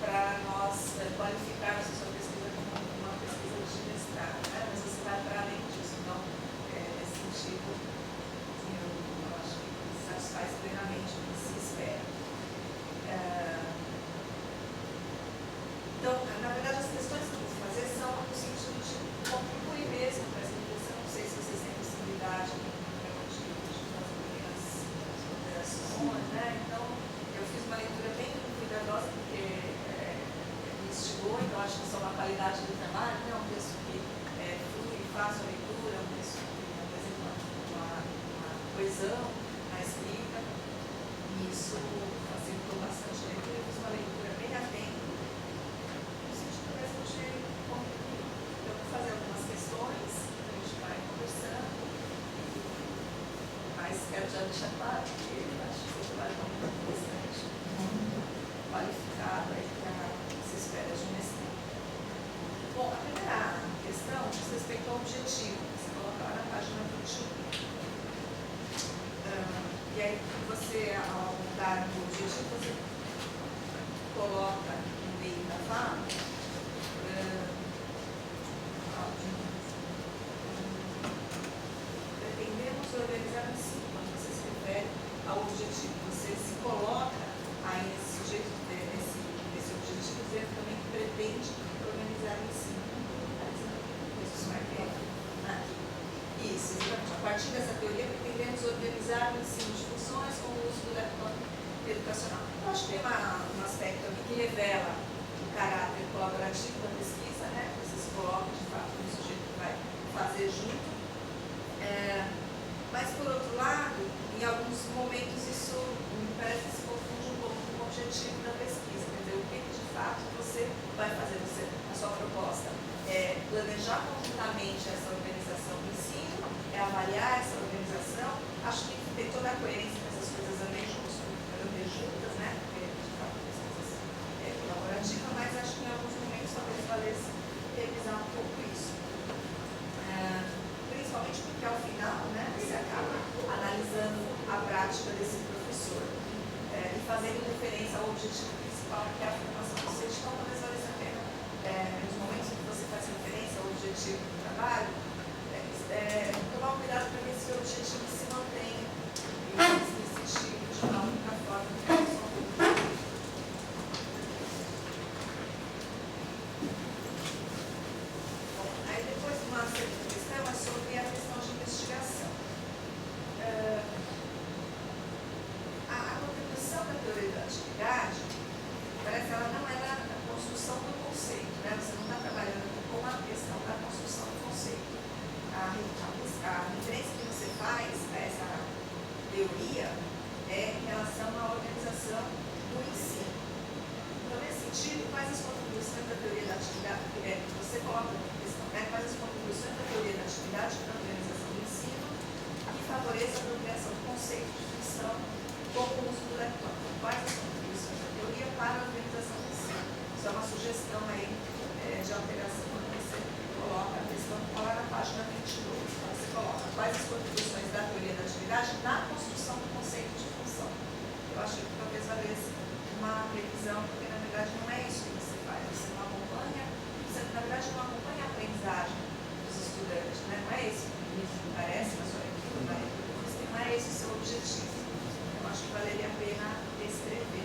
para nós qualificarmos a sua pesquisa como uma pesquisa de mestrado, né? Mas você vai para além disso, então, nesse sentido, eu acho que satisfaz plenamente o que se espera. Então, na verdade, as questões que eu vou fazer são no sentido de contribuir mesmo para essa discussão. Não sei se vocês têm possibilidade de fazer pequenas considerações, né? Então, eu fiz uma leitura bem cuidadosa, porque me instigou, então acho que isso é uma qualidade do trabalho, né? Um texto que flui, fácil a leitura, um texto que apresenta uma coesão na escrita, e isso facilitou bastante a leitura. Eu fiz uma leitura bem atenta, no sentido mesmo de contribuir. Eu vou fazer algumas questões, a gente vai conversando, mas quero já deixar claro que eu acho que o seu trabalho é muito interessante, qualificado aí para as esferas de um mestrado. Bom, a primeira questão diz respeito ao objetivo, que você coloca lá na página 21. E aí, você, ao dar o objetivo, você coloca no meio da fala pretendemos organizar o ensino. Quando você se refere ao objetivo, você se coloca aí nesse sujeito, nesse objetivo, dizendo também que pretende organizar o ensino. Isso, exatamente. A partir dessa teoria, pretendemos organizar o ensino de funções com o uso do laptop educacional. Eu acho que tem um aspecto aqui que revela o caráter colaborativo da pesquisa, né? Você se coloca, de fato, no sujeito que vai fazer junto. Mas, por outro lado, em alguns momentos isso me parece que se confunde um pouco com o objetivo da pesquisa. Quer dizer, o que de fato você vai fazer? A sua proposta é planejar conjuntamente essa organização do ensino, é avaliar essa organização. Acho que tem toda a coerência que essas coisas andem juntas, né? Porque, de fato, pesquisas colaborativas, mas acho que em alguns momentos talvez valesse revisar um pouco isso. Principalmente porque, ao final, né, você acaba analisando a prática desse professor e fazendo referência ao objetivo principal, que é a formação do docente. Então, talvez valesse a pena, nos momentos em que você faz referência ao objetivo do trabalho, tomar um cuidado para que esse objetivo se mantenha nesse sentido, de uma única forma de resolver. Bom, aí depois uma segunda questão é sobre a questão de investigação. A contribuição da teoria da atividade, parece que ela não é na construção do conceito, né? Você não está trabalhando com a questão da construção do conceito. A referência que você faz a essa teoria é em relação à organização do ensino. Então, nesse sentido, quais as contribuições da teoria da atividade, você coloca a questão, né? Quais as contribuições da teoria da atividade para a organização do ensino que favoreça a apropriação do conceito de função com o uso do laptop? Quais as contribuições da teoria para a organização do ensino? Isso é uma sugestão aí de alteração quando você coloca a questão, está lá na página 22. Então, você coloca quais as contribuições da teoria da atividade na construção do conceito de função. Eu acho que talvez valesse uma revisão, porque na verdade não é isso que você faz. Você não acompanha, na verdade não acompanha a aprendizagem dos estudantes, né? Não é esse o que me parece na sua leitura, não é esse o seu objetivo. Eu acho que valeria a pena descrever.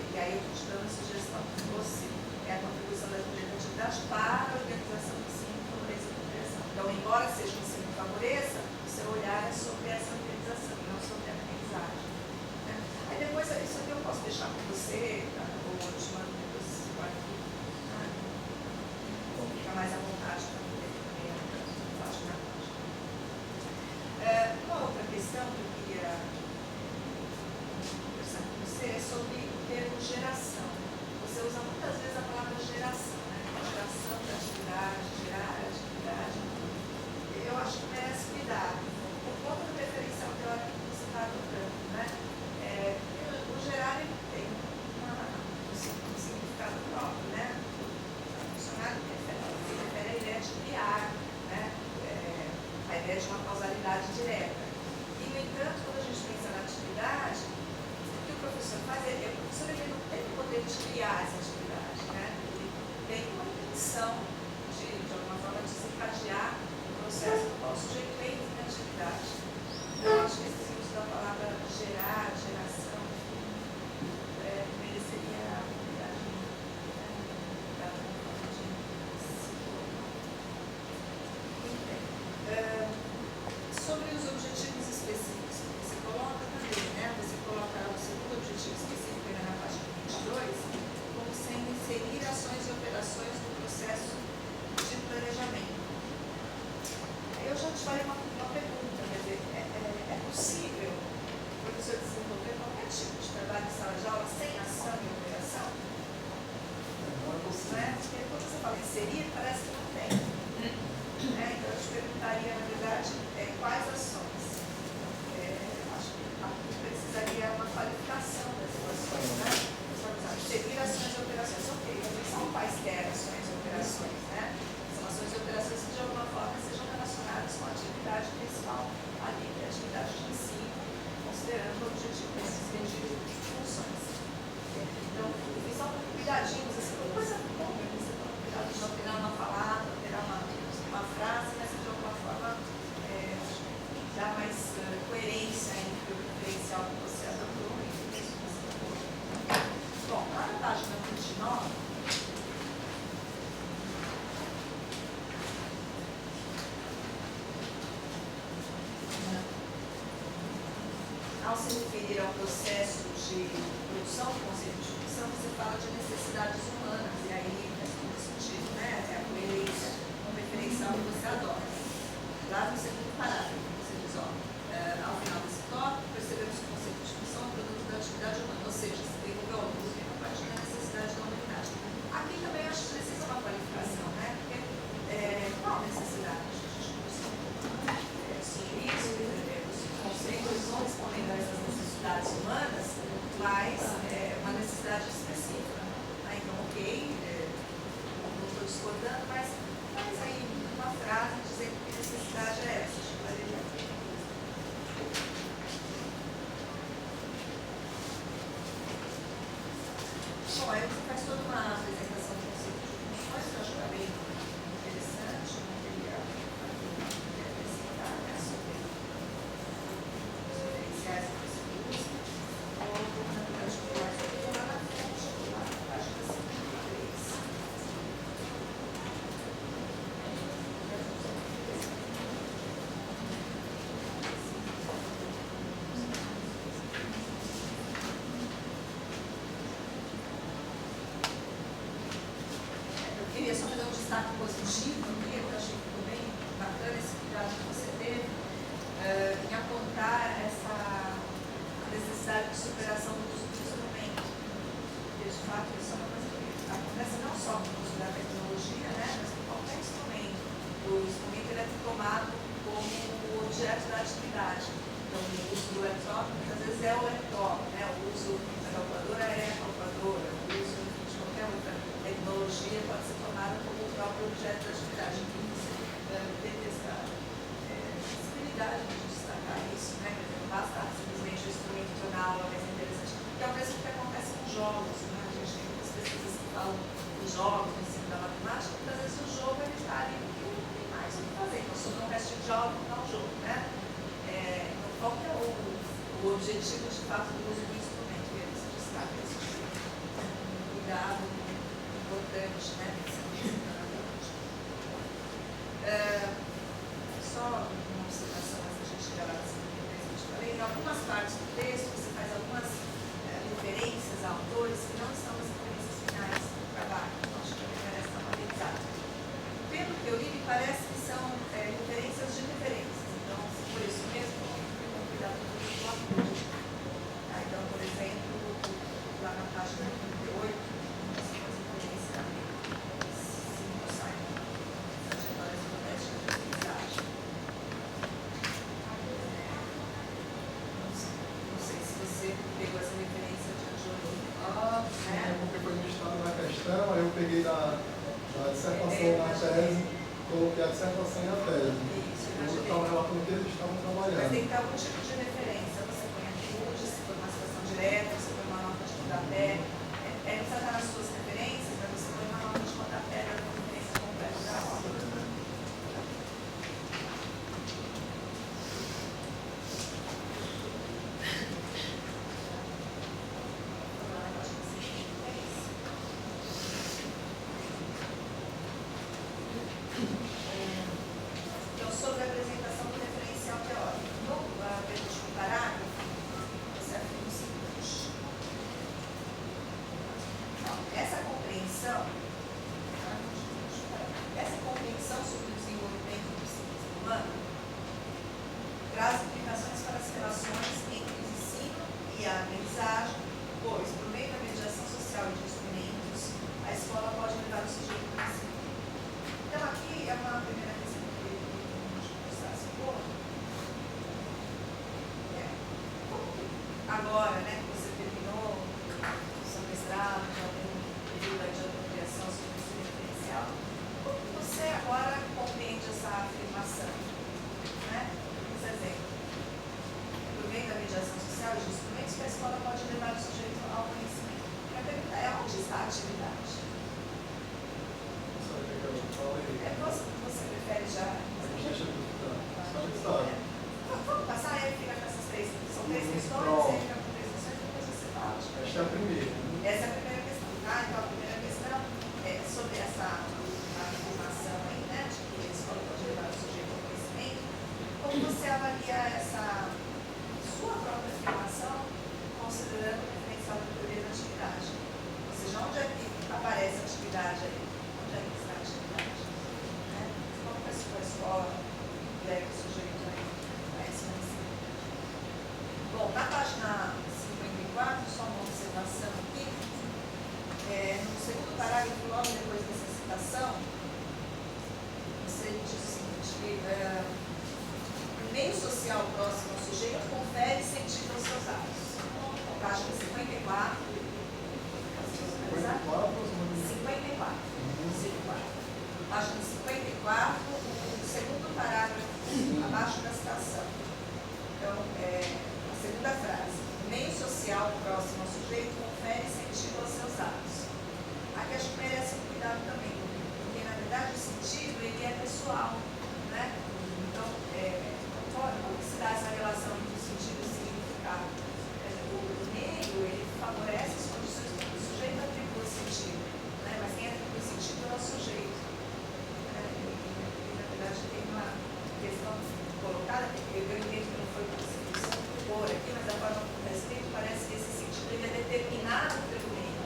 inserir, parece que não tem. Né? Então, eu te perguntaria, na verdade, quais ações? Acho que aqui precisaria uma qualificação dessas ações, né? Por exemplo, seguir ações e operações. Ok, mas são quaisquer ações e operações, né? São ações e operações que, de alguma forma, sejam relacionadas com a atividade principal ali, que é a atividade de ensino, considerando o objetivo desses rendidos de funções. Então, são cuidadinhos, assim, uma coisa pouca, você toma cuidado de não alterar uma palavra, alterar uma frase, mas de alguma forma dá mais coerência entre o referencial que você adotou e o texto que você adotou. Bom, lá na página 29, ao se referir ao processo de produção do conceito de função, você fala de necessidades humanas, e aí é tudo sentido, né? É a coerência no referencial que você adota. Lá no segundo parágrafo, você diz, ó, ao final desse tópico, percebemos que o conceito de função é um produto da atividade humana, ou seja, se desenvolveu ao uso a partir da necessidade da humanidade. Aqui também acho que precisa uma qualificação, né? Porque qual necessidade? A gente conversou sobre isso, os conceitos vão respondendo a essas necessidades humanas, mas uma necessidade específica. Então, ok, não estou discordando, mas aí uma frase dizendo que necessidade é essa. Bom, aí você faz toda uma apresentação do conceito de funções, que eu acho que é bem interessante, não queria acrescentar, né, sobre os referenciais que você usa, ou na verdade, lá na frente, lá na página 53. Eu queria só fazer um destaque positivo aqui, eu achei que ficou bem bacana esse cuidado que você teve em apontar essa necessidade de superação do uso do instrumento. Porque, de fato, isso é uma coisa que acontece não só no uso da tecnologia, né, mas com qualquer instrumento. O instrumento ele é tomado como o objeto da atividade. Então, o uso do laptop, muitas vezes é o laptop, né? O uso da calculadora é a calculadora, o uso de qualquer outra tecnologia pode ser tomada como o próprio objeto da atividade. Então, você ter essa possibilidade de destacar isso, né? Quer dizer, não basta simplesmente o instrumento tornar a aula mais interessante, que é o mesmo que acontece com jogos, né? A gente tem muitas pesquisas que falam dos jogos, do ensino da matemática, muitas vezes o jogo ele está ali porque não tem mais o que fazer, então só não resta de jogo, não o jogo, né? Então, qual que é o objetivo de fato do uso do instrumento? E aí você destaca esse cuidado importante, né? Só uma observação antes da gente chegar lá nessa primeira vez que eu te falei, em algumas partes do texto você faz algumas referências a autores que não são as referências finais do trabalho, então acho que merece estar analisado. Pelo que eu li, me parece que são referências de referências, então, por isso mesmo, eu vou cuidar do autor. Então, por exemplo, lá na página 38, você faz referência a Simon Simon, trajetórias domésticas de aprendizagem. Não sei se você pegou essa referência de Anjolini. Sim, porque foi listado na questão, aí eu peguei da dissertação na tese, coloquei a dissertação e a tese. Isso, eu estava relatando o que eles estavam mas trabalhando. tem que ter algum tipo de referência. Você põe atitude, se for uma citação direta, você põe uma nota de rodapé. Não precisa estar nas suas referências, mas você põe uma nota de rodapé da referência completa da obra. Então, sobre a apresentação do referencial teórico, no penúltimo parágrafo, você afirma o seguinte. Essa agora, né, que você terminou o seu mestrado, já tem um período de apropriação sobre esse referencial, como que você agora compreende essa afirmação? Né? Por exemplo, por meio da mediação social, os instrumentos que a escola pode levar o sujeito ao conhecimento. A pergunta é: onde está a atividade? Você prefere já? Vamos passar, aí fica com essas três. São três questões, aí fica com três questões, depois você fala. Esta é a primeira. Essa é a primeira questão. Então a primeira questão é sobre essa afirmação aí, né, de que a escola pode levar o sujeito ao conhecimento. Como você avalia essa sua própria afirmação, considerando o referencial da teoria da atividade? Ou seja, onde é que aparece a atividade aí? Onde é que está a atividade? Né? Como que a sua escola leva o sujeito a esse conhecimento? Bom, na página 54, só uma observação aqui. No segundo parágrafo, logo depois dessa citação, você diz o seguinte: o meio social próximo ao sujeito confere sentido aos seus atos. Página 54. 54. Página 54, o segundo parágrafo, abaixo da citação. Então, a segunda frase: o meio social próximo ao sujeito confere sentido aos seus atos. Aqui a gente merece um cuidado também, porque na verdade o sentido ele é pessoal, né? Então, como se dá essa relação entre o sentido e o significado? O meio ele favorece as condições que o sujeito atribui sentido, né? Mas quem atribui sentido é o sujeito. E na verdade tem uma questão colocada, eu entendo que não foi concepção por aqui, mas da forma como está escrito, parece que esse sentido ele é determinado pelo meio,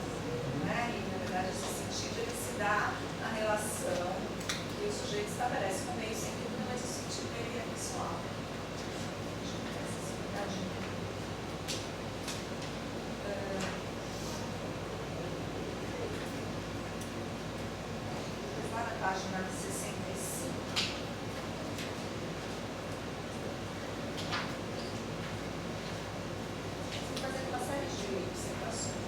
né? E na verdade esse sentido ele se dá na relação que o sujeito estabelece com o meio, sem dúvida, mas o sentido ele é pessoal. Deixa eu ver essa explicadinha. Lá na página 65. Fazendo uma série de observações.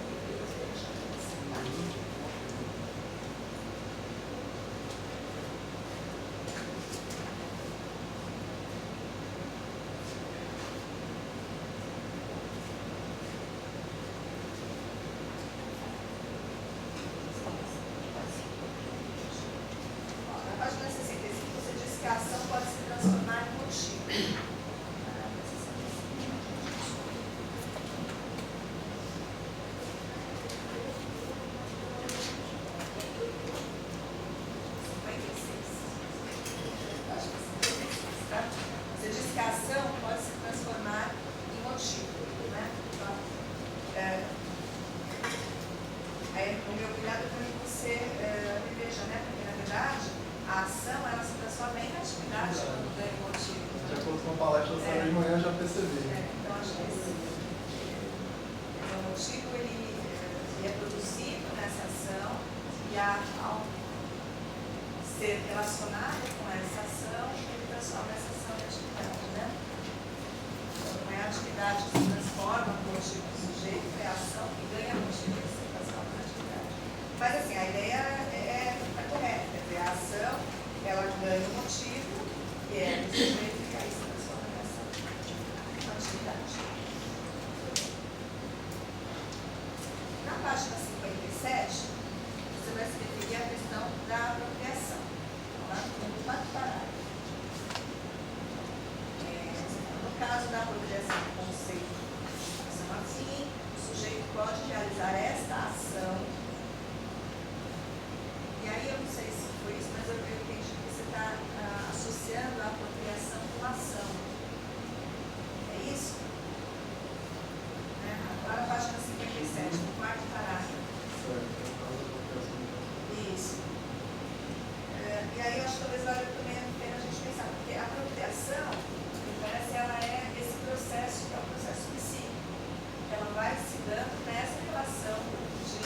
Na página 65 você diz que a ação pode se transformar em motivo. Você diz que a ação pode se transformar em motivo, né? Então, o meu cuidado também você veja, né? Porque na verdade a ação ela se transforma em atividade quando ganha motivo. De acordo com a palestra da de manhã, eu já percebi. Então acho que esse motivo ele é produzido nessa ação e ao ser relacionado com essa ação, ele transforma essa ação em atividade, né? Então, não é a atividade que se transforma no motivo do sujeito, é a ação que ganha motivo e se transforma na atividade. Mas, assim, a ideia é correta, quer dizer, a ação, ela ganha o motivo, que é do sujeito, e aí se transforma nessa atividade. Na página 57, você vai se referir à questão da apropriação. No quarto parágrafo. No caso da apropriação do conceito de ação afim, o sujeito pode realizar esta ação. E aí eu não sei se foi isso, mas eu entendi que você está associando a apropriação com a ação. É isso? Agora a página 57, no quarto parágrafo. Isso. E aí eu acho que talvez valha também a pena a gente pensar, porque a apropriação, me parece, ela é esse processo que é o processo psíquico. Ela vai se dando nessa relação de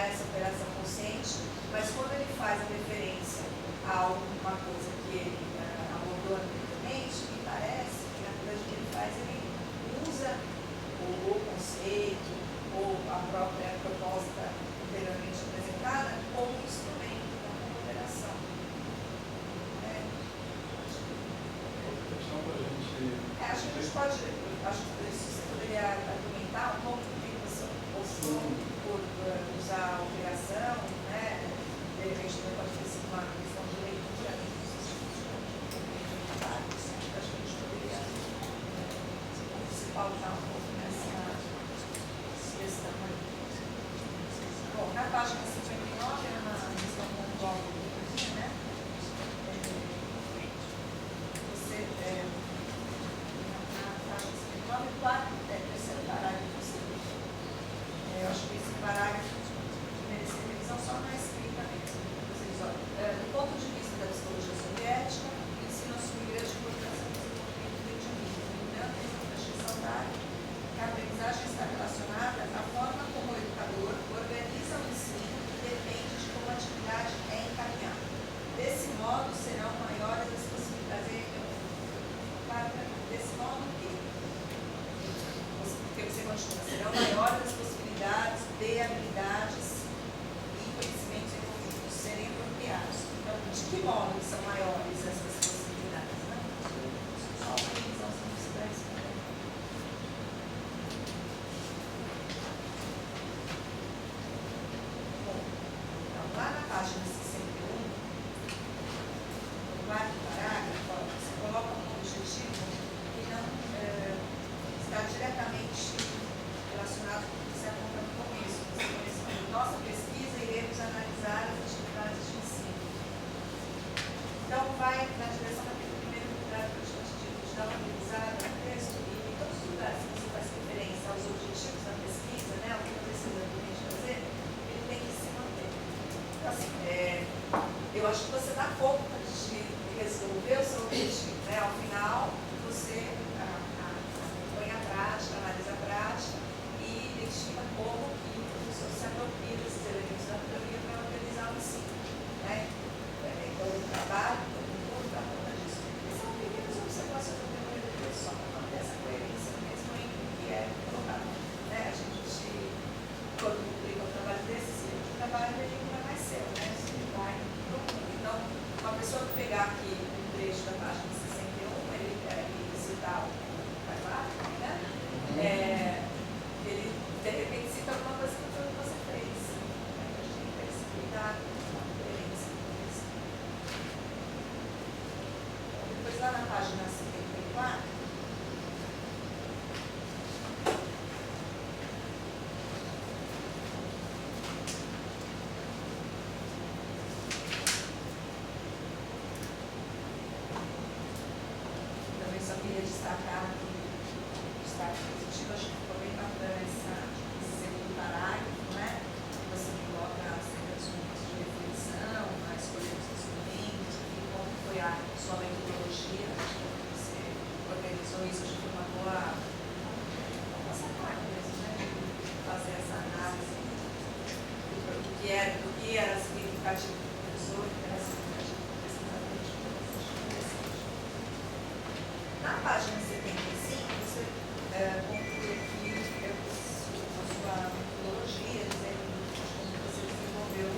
essa operação consciente, mas quando ele faz a referência a alguma coisa que ele abordou anteriormente, me parece que na verdade o que ele faz, ele usa o conceito ou a própria proposta anteriormente apresentada como instrumento, não como operação. Acho que a gente pode, acho que você poderia argumentar um pouco do que você optou por usar a operação, né? De repente também pode ter sido uma questão de leitura, acho que a gente poderia se pautar um pouco nessa questão aí. Bom, na página 59 é uma questão pontual do livro, né? Você o quarto terceiro parágrafo seguinte. Eu acho que esse parágrafo merecia revisão só na escrita mesmo. Vocês olham, do ponto de vista da psicologia soviética, o ensino assumiu grande importância no desenvolvimento do indivíduo. No entanto, é importante ressaltar que a aprendizagem está relacionada à forma como o educador organiza o ensino e depende de como a atividade é encaminhada. Desse modo, serão maiores as possibilidades. Desse modo que você continua, serão maiores as possibilidades de habilidades e conhecimentos envolvidos serem apropriados. Então, de que modo são maiores essas possibilidades? Né? Só uma revisão, se não se dá isso também. Bom, então, lá na página 61, no quarto parágrafo, você coloca um objetivo que não está diretamente relacionado com o que você aponta no começo. Nossa pesquisa, iremos analisar as atividades de ensino. Então, vai na direção daquele primeiro lugar que eu tinha te dito, de dar uma revisada no texto, e em todos os lugares que você faz referência aos objetivos da pesquisa, né, o que a pesquisa pretende fazer, ele tem que se manter. Então, assim, eu acho que você dá pouco de resolver o seu objetivo, né? Ao final, você põe a prática, analisa a prática e identifica como que o professor se apropria desses elementos da teoria para organizar o ensino, né? Então, o trabalho, todo para conta disso. E são pequenas observações da teoria do pessoal, para manter essa coerência mesmo em que é colocado. Né? A gente, quando publica um trabalho desse, esse tipo de trabalho, ele não é mais seu, né? Ele vai para o mundo. Então, uma pessoa que pegar aqui um trecho da página 61, ele citar o Carvalho, né? Ele, de repente, cita alguma coisa que foi o que você fez. A gente tem que ter esse cuidado com a coerência. Depois, lá na página 54, só queria destacar que o destaque positivo, acho que ficou bem bacana esse segundo parágrafo, né? Você coloca sempre as pontos de reflexão, a escolha dos instrumentos, como foi a sua metodologia, acho que você organizou isso de uma boa sacada mesmo, né? De fazer essa análise do que era significativo para o professor, que era significativo para o pesquisador. Na página 75, você conclui aqui a sua metodologia, dizendo como você desenvolveu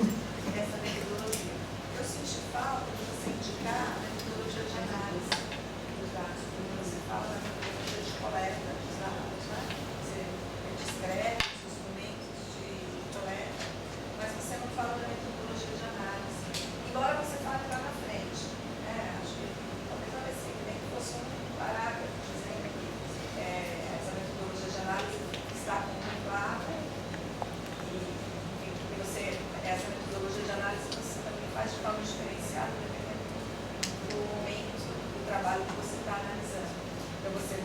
essa metodologia. Eu senti falta de você indicar a metodologia de análise dos dados, quando você fala da metodologia de coleta dos dados, né? Você descreve os instrumentos de coleta, mas você não fala da metodologia de análise, embora você fale lá na frente. Acho que talvez não vai ser que nem que fosse um parágrafo dizendo que essa metodologia de análise está contemplada e que essa metodologia de análise você também faz de forma diferenciada dependendo do momento do trabalho que você está analisando. Então você,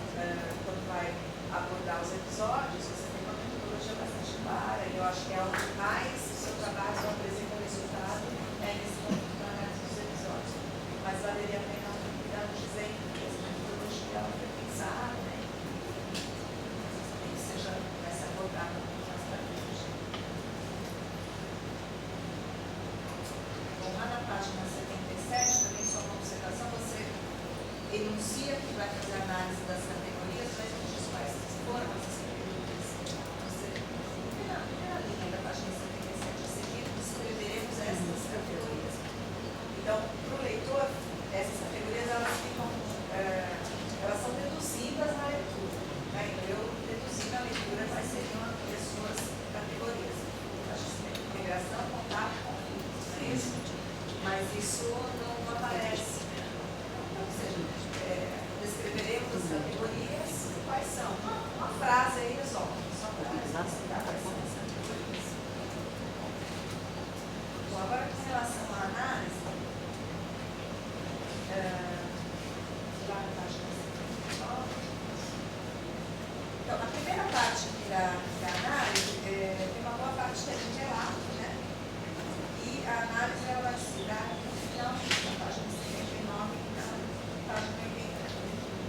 quando vai abordar os episódios, você tem uma metodologia bastante clara e eu acho que é algo que mais o seu trabalho não apresenta resultado nesse momento da análise dos episódios. Mas valeria a pena um cuidado dizendo que essa metodologia ela foi pensada, né? Que seja essa abordada mais para frente. anuncia que vai fazer análise das categorias, mas não diz quais foram essas categorias. Você, na primeira linha da página 77 a seguir, descreveremos estas categorias. Então, para o leitor, essas categorias elas são deduzidas na leitura. Né? Então, eu deduzi na leitura quais seriam as suas categorias. Integração, contato, conflito, não é isso? Mas isso não aparece. Ou seja, descreveremos as categorias, quais são? Uma frase aí resolve, só para explicar quais são as categorias. Bom, agora com relação à análise, lá na página 59. Então, a primeira parte aqui da análise tem uma boa parte que é de relato, né? E a análise ela vai se dar no final da página 59 e na página 80,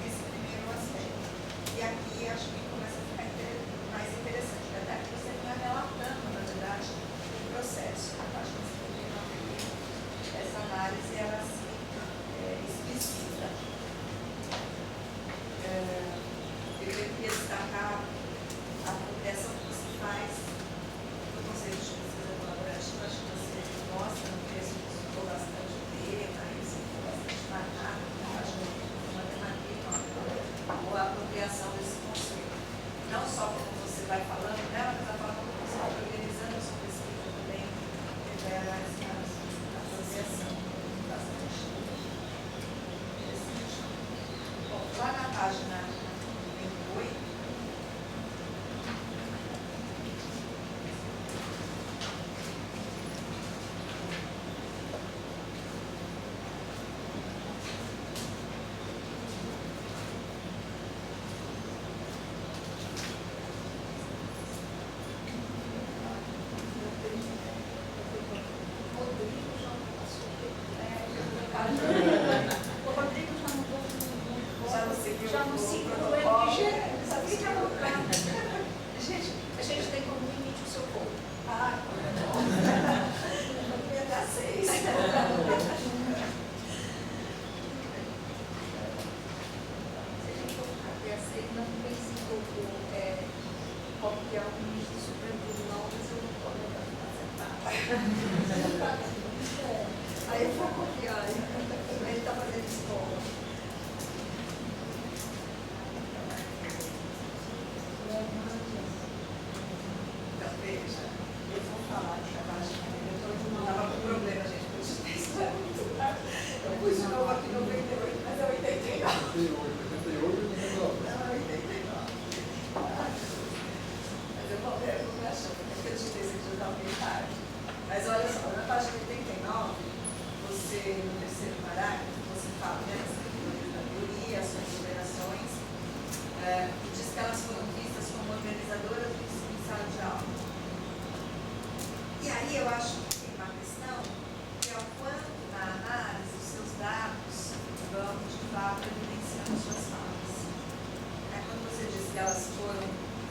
nesse primeiro aspecto. E aqui acho que começa a ficar mais interessante, até que você vai relatando, na verdade, o processo. Na página 59, essa análise ela se explicita. Eu queria destacar a apropriação que você faz do conceito de pesquisa colaborativa. Acho que você mostra no texto que estudou bastante o tema, isso ficou bastante marcado, acho que uma temática, ou a apropriação desse conceito. Não só como você vai falando dela, mas a forma como você vai organizando a sua pesquisa também revela essa apropriação bastante interessante. Bom, lá na página 28, Já não se incluiu de gente, a gente tem como limite o seu corpo. não ia dar 6. Se a gente for até a 6, não tem se corpo copiar o ministro do Supremo Tribunal, mas eu não estou acertar. Aí eu vou copiar, ele está fazendo escola. Então, veja, eu vou falar aqui abaixo, eu estava com problema, gente, porque o texto é muito tarde. Eu pus de novo aqui 98, mas é 89. Não, é 89. Mas eu vou ver achando, porque eu te disse que já estava bem tarde. Mas olha só, na página 89, você, no terceiro parágrafo, você fala das categorias da teoria, suas operações, e diz que elas foram vistas como organizadoras do ensino em sala de aula. E aí eu acho que tem uma questão que é o quanto na análise os seus dados vão de fato evidenciando suas falas. Quando você diz que elas foram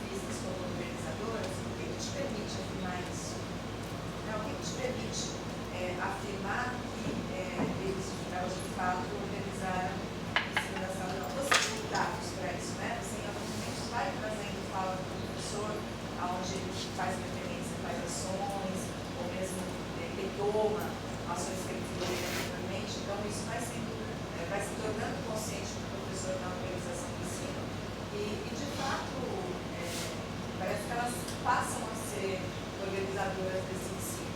vistas como organizadoras, o que te permite afirmar isso? O que te permite afirmar que elas de fato organizaram o ensino da sala de aula? Você tem dados para isso, né? Você em alguns momentos vai trazendo fala do professor, onde ele faz referência, faz ações, ou mesmo retoma ações que ele desenvolveu anteriormente. Então, isso vai se tornando consciente do professor na organização do ensino e de fato, parece que elas passam a ser organizadoras desse ensino.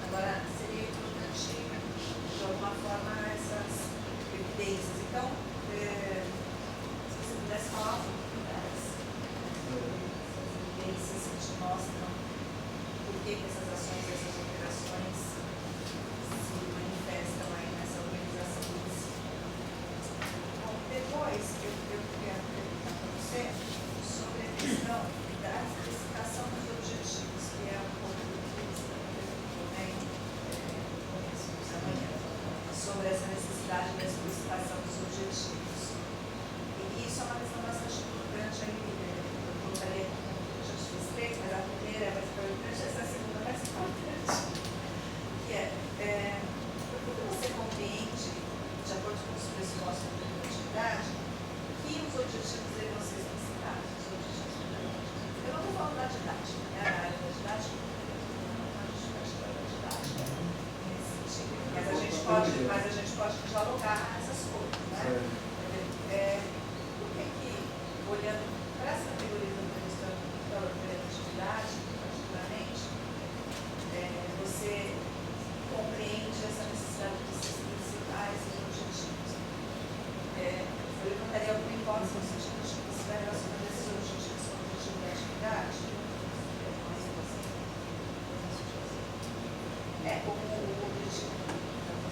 Agora, seria importante, de alguma forma, essas evidências. Então, se você pudesse falar um pouquinho delas, evidências que te mostram por que essas ações, essas operações se manifestam aí nessa organização do ensino. Bom, depois eu queria perguntar para você sobre a questão da especificação dos objetivos, que é um pouco do que você também no começo da manhã, sobre essa necessidade da explicitação dos objetivos. E isso é uma questão bastante importante aí, eu colocaria, já te fiz 3, mas a primeira é mais importante, essa é a segunda mais importante, que é por que você compreende, de acordo com os pressupostos do pode dialogar essas coisas, né? Por que, olhando para essa categoria da atividade, particularmente, você compreende essa necessidade de ser principais e objetivos? Eu levantaria alguma hipótese no sentido de que você vai relacionar esses objetivos com o objetivo da atividade? Como o objetivo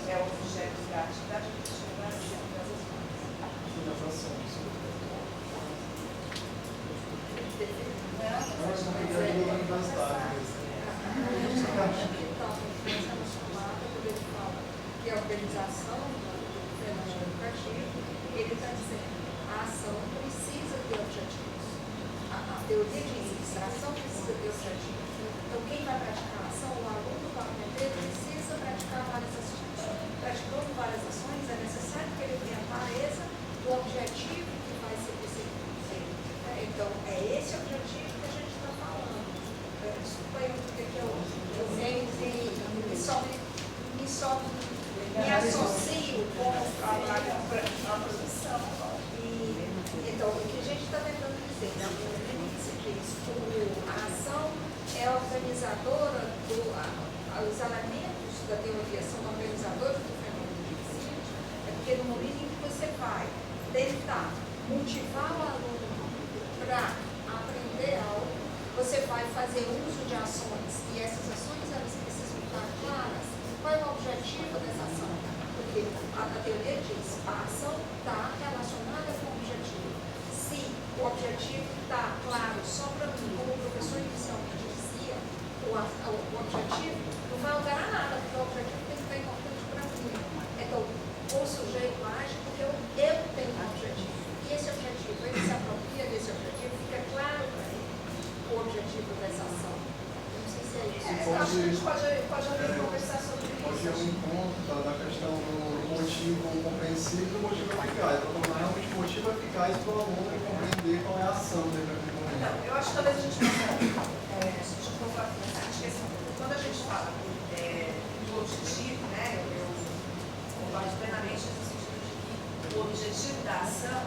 é o objeto da atividade, o objetivo vai ser das ações. Das ações. Que a organização do fenômeno educativo, ele está dizendo a ação precisa ter objetivos. A teoria diz isso, a ação precisa ter objetivos. Então, quem vai praticar a ação, o aluno vai aprender, precisa praticar várias ações. Praticando várias ações, é necessário que ele tenha clareza do objetivo que vai ser perseguido. Então, é esse objetivo que a gente está falando. Desculpa aí porque eu me associo com a produção. Então, o que a gente está tentando dizer, né? A ação é organizadora, os elementos da teoria são organizadores do fenômeno de ensino, porque no momento em que você vai tentar motivar o aluno para aprender algo, você vai fazer uso de ações, e essas ações elas precisam estar claras. Qual é o objetivo dessa ação? Porque a teoria diz que a ação está relacionada com o objetivo. Se o objetivo está claro só para mim, como o professor inicialmente dizia, o objetivo não vai alterar nada, porque o objetivo tem que ser importante para mim. Então, o sujeito age porque eu tenho um objetivo. E esse objetivo, ele se apropria desse objetivo, fica claro para ele o objetivo dessa ação. Não sei se é isso. Acho que a gente pode conversar sobre isso. Pode ir ao encontro da questão do motivo compreensível e do motivo eficaz. Para tornar realmente o motivo eficaz para o aluno compreender qual é a ação dele naquele momento. Então, eu acho que talvez a gente possa quando a gente fala do objetivo, né, eu concordo plenamente no sentido de que o objetivo da ação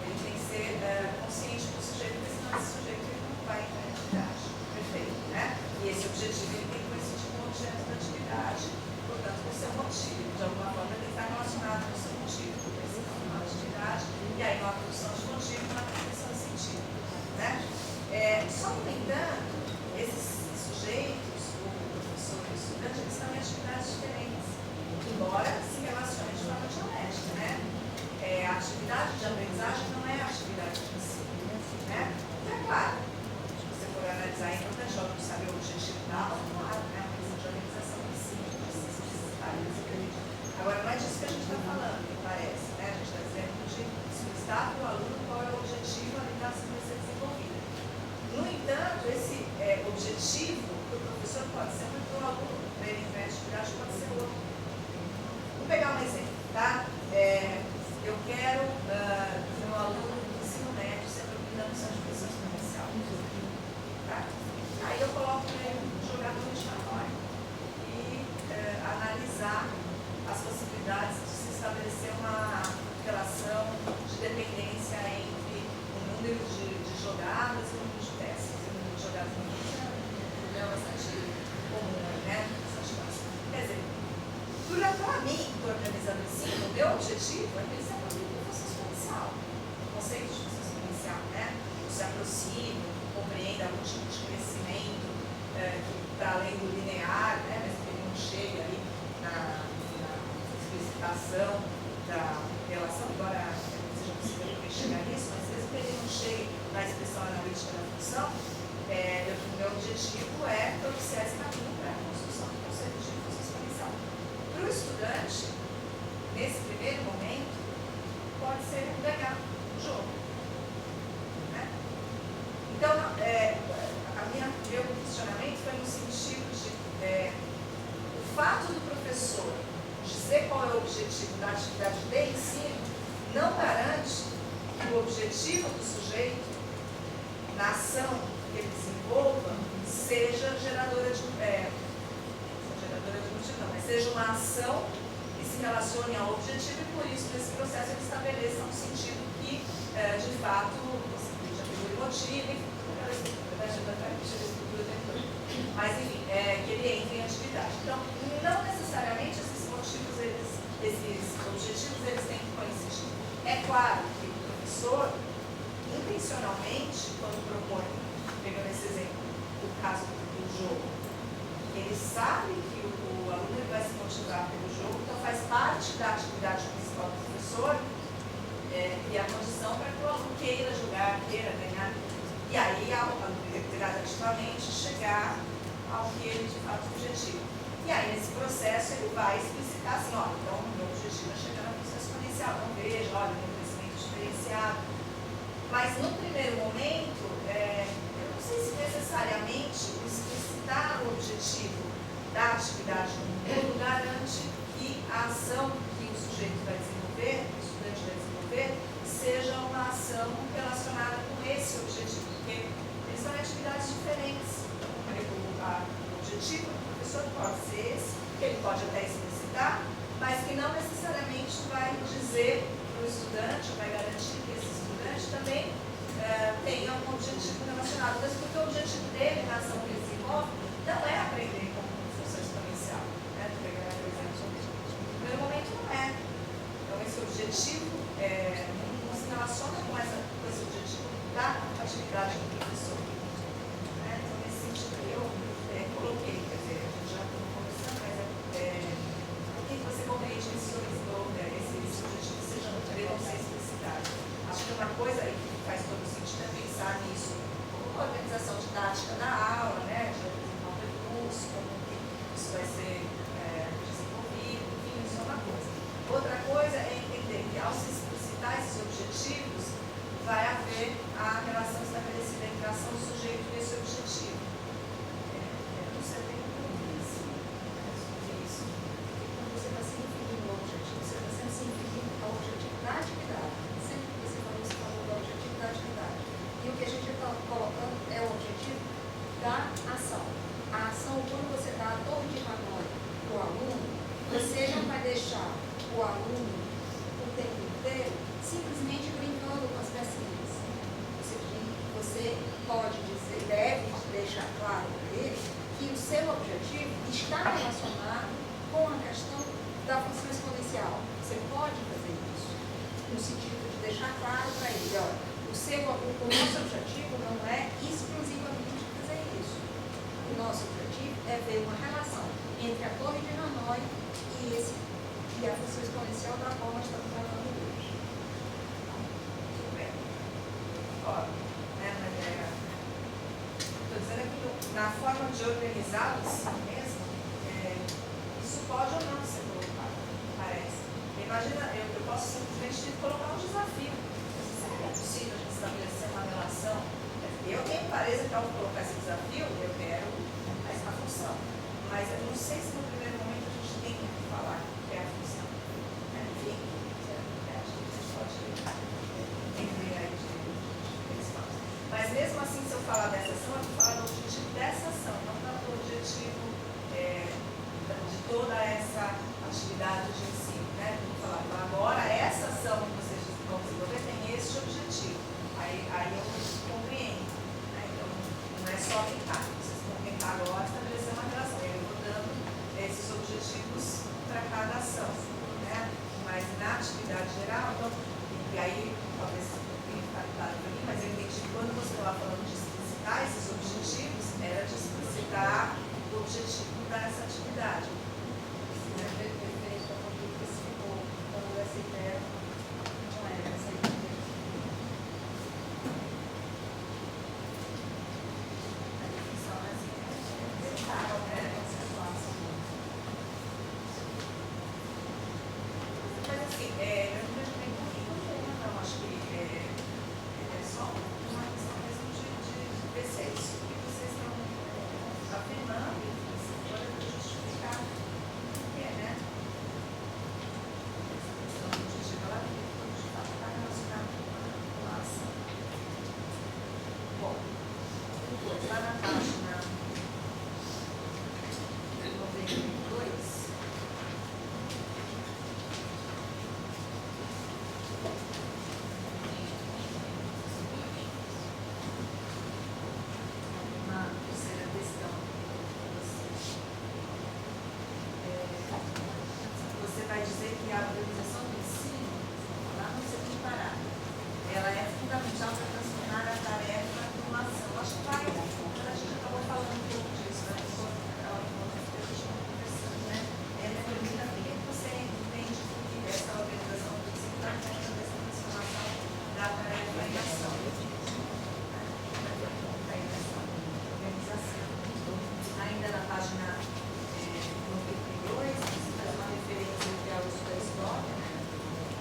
ele tem que ser consciente do sujeito, porque senão esse sujeito ele não vai entrar em atividade. Perfeito, né? E esse objetivo ele tem que coincidir com o objeto da atividade, portanto, com o seu motivo. De alguma forma, ele está relacionado com o seu motivo, porque se não uma atividade, e aí uma produção de motivo, uma produção de sentido. Né? Só no entanto, esses sujeitos, o professor e o estudante, eles estão em atividades diferentes, embora se relacionem de forma dialética, né? A atividade de aprendizagem não é a atividade de ensino, né? Então, é claro, se você for analisar, é importante o aluno saber o objetivo da aula, claro, né? Uma questão de organização de ensino, de necessidade. Agora, não é disso que a gente está falando, me parece, né? A gente está dizendo de explicitar para o aluno qual é o objetivo ali que está sendo desenvolvido. No entanto, esse objetivo do professor pode ser muito do aluno, para ele entrar em atividade, pode ser outro. Vou pegar um exemplo, tá? Eu quero que meu aluno do ensino médio se aproprie da noção de pessoa exponencial. Tá? Aí eu coloco ele jogar no ventilatório e analisar as possibilidades de se estabelecer uma relação de dependência entre o número de jogadas e o número de peças. O número de jogadas é bastante comum, né? Quer dizer, para mim, do organizador de ensino, o meu objetivo é que ele se aproprie da função exponencial. O conceito de função exponencial, né? Se aproxime, compreenda algum tipo de crescimento que para além do linear, né? Mas que ele não chega ali na explicitação da relação, embora não seja possível chegar nisso, mas mesmo que ele não chegue na expressão analítica da função, o meu objetivo é propiciar esse caminho para a construção do conceito de função exponencial. Para o estudante, nesse primeiro momento, pode ser ganhar o jogo. Né? Então, meu questionamento foi no sentido de o fato do professor dizer qual é o objetivo da atividade de ensino não garante que o objetivo do sujeito na ação que ele desenvolva seja geradora de multidão, mas seja uma ação relacione ao objetivo e, por isso, nesse processo, ele estabeleça um sentido que, de fato, você já pegou o motivo, mas, enfim, que ele entre em atividade. Então, não necessariamente esses motivos, esses objetivos, eles têm que coincidir. É claro que o professor, intencionalmente, quando propõe, pegando esse exemplo, o caso do jogo, ele sabe que o aluno vai se motivar pelo jogo, então faz parte da atividade principal do professor e a condição para que o aluno queira jogar, queira ganhar, e aí, gradativamente, chegar ao que ele de fato objetiva. E aí, nesse processo, ele vai explicitar assim, olha, então o meu objetivo é chegar na função exponencial, então veja, olha, meu crescimento diferenciado. Mas no primeiro momento, eu não sei se necessariamente o explicitar o objetivo da atividade no todo garante que a ação que o sujeito vai desenvolver, que o estudante vai desenvolver, seja uma ação relacionada com esse objetivo, porque eles são atividades diferentes. O objetivo do professor pode ser esse, que ele pode até explicitar, mas que não necessariamente vai dizer para o estudante, vai garantir que esse estudante também tenha um objetivo relacionado, mas porque o objetivo dele na ação que ele desenvolve não é aprender como função exponencial. Estou pegando por exemplo, no primeiro momento não é. Então esse objetivo não se relaciona com esse objetivo da atividade do professor. Então nesse sentido eu coloquei, quer dizer, a gente já está conversando, mas o que você compreende que esses objetivos devem ser explicitados? Acho que uma coisa aí que faz todo sentido é pensar nisso como uma organização didática na aula, né? De desenvolver curso, como que isso vai ser desenvolvido, enfim, isso é uma coisa. Outra coisa é entender que ao se explicitar esses objetivos, vai haver a relação estabelecida entre a ação do sujeito e esse objetivo. Eu não sei bem como isso. Quando você está se referindo ao objetivo, você está sempre se referindo ao objetivo da atividade. Sempre que você falou do objetivo da atividade. E o que a gente está colocando é o objetivo da ação. A ação, quando você dá a torre de Hanoi para o aluno, você não vai deixar o aluno o tempo inteiro simplesmente brincando com as pecinhas. Você pode dizer, deve deixar claro para ele que o seu objetivo está relacionado com a questão da função exponencial. Você pode fazer isso, no sentido de deixar claro para ele, olha, o nosso objetivo não é exclusivamente fazer isso. O nosso objetivo é ver uma relação entre a torre de Hanoi e a função exponencial da qual nós estamos falando hoje. Tudo bem. Estou dizendo que na forma de organizar o ensino mesmo, isso pode ou não ser colocado, parece. Imagina, eu posso simplesmente colocar um desafio. Será que é possível a gente estabelecer uma relação? Eu tenho clareza que ao colocar esse desafio, eu quero a função. Mas eu não sei se no primeiro momento a gente tem que falar que é a função. Enfim, acho que a gente pode entender aí de espaço. Mas mesmo assim, se eu falar dessa ação, eu vou falar do objetivo dessa ação, não do objetivo de toda essa atividade de ensino. Né? Vou falar, então, agora essa ação que vocês vão desenvolver tem esse objetivo. Aí eu compreendo. Né? Então, não é só tentar. Vocês vão tentar agora estabelecer uma relação. Eu vou dando esses objetivos para cada ação. Né? Mas na atividade geral, então, e aí talvez tenha ficado claro para mim, mas eu entendi que quando você estava falando de explicitar esses objetivos, era de explicitar o objetivo dessa atividade. Perfeito, como você ficou dando essa ideia, não é essa ideia. A definição é assim, a organização do ensino, lá no segundo parágrafo, ela é fundamental para transformar a tarefa numa ação. Acho que vai, a gente acabou falando um pouco disso, né? A gente está conversando, né? Determina o que você entende que essa organização do ensino está fazendo essa transformação da tarefa em ação. Ainda na página 92, você faz uma referência ao uso da história, né?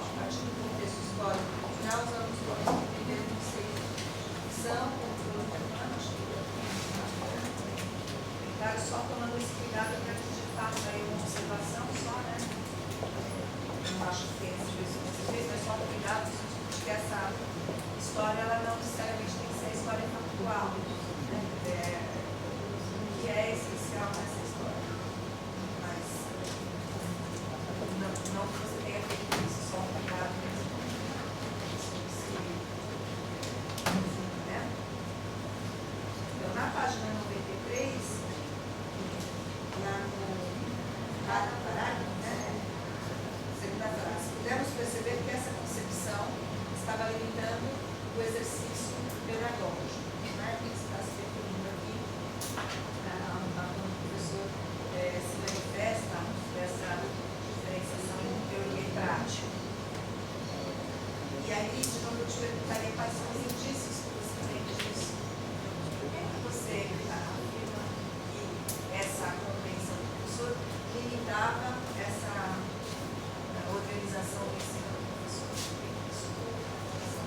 A partir do contexto histórico cultural, os alunos podem entender o conceito de ficção, controle humano, acho que claro, só tomando esse cuidado para que de fato aí uma observação só, né? Não acho que tem esse juízo que você fez, mas só cuidado de que essa história ela não necessariamente tem que ser a história factual, né? Que é essencial nessa história. Mas não que você tenha feito isso só um cuidado mesmo. Né? Então, na página 93, lá no parágrafo, né? Segunda frase, pudemos perceber que essa concepção estava limitando o exercício pedagógico. Né? O que está se referindo aqui? Quando o professor se manifesta dessa diferenciação entre teoria e prática. E aí, de novo, eu te perguntaria quais são os indícios que você tem disso. Por que você afirma que essa compreensão do professor limitava essa organização do ensino do professor? Isso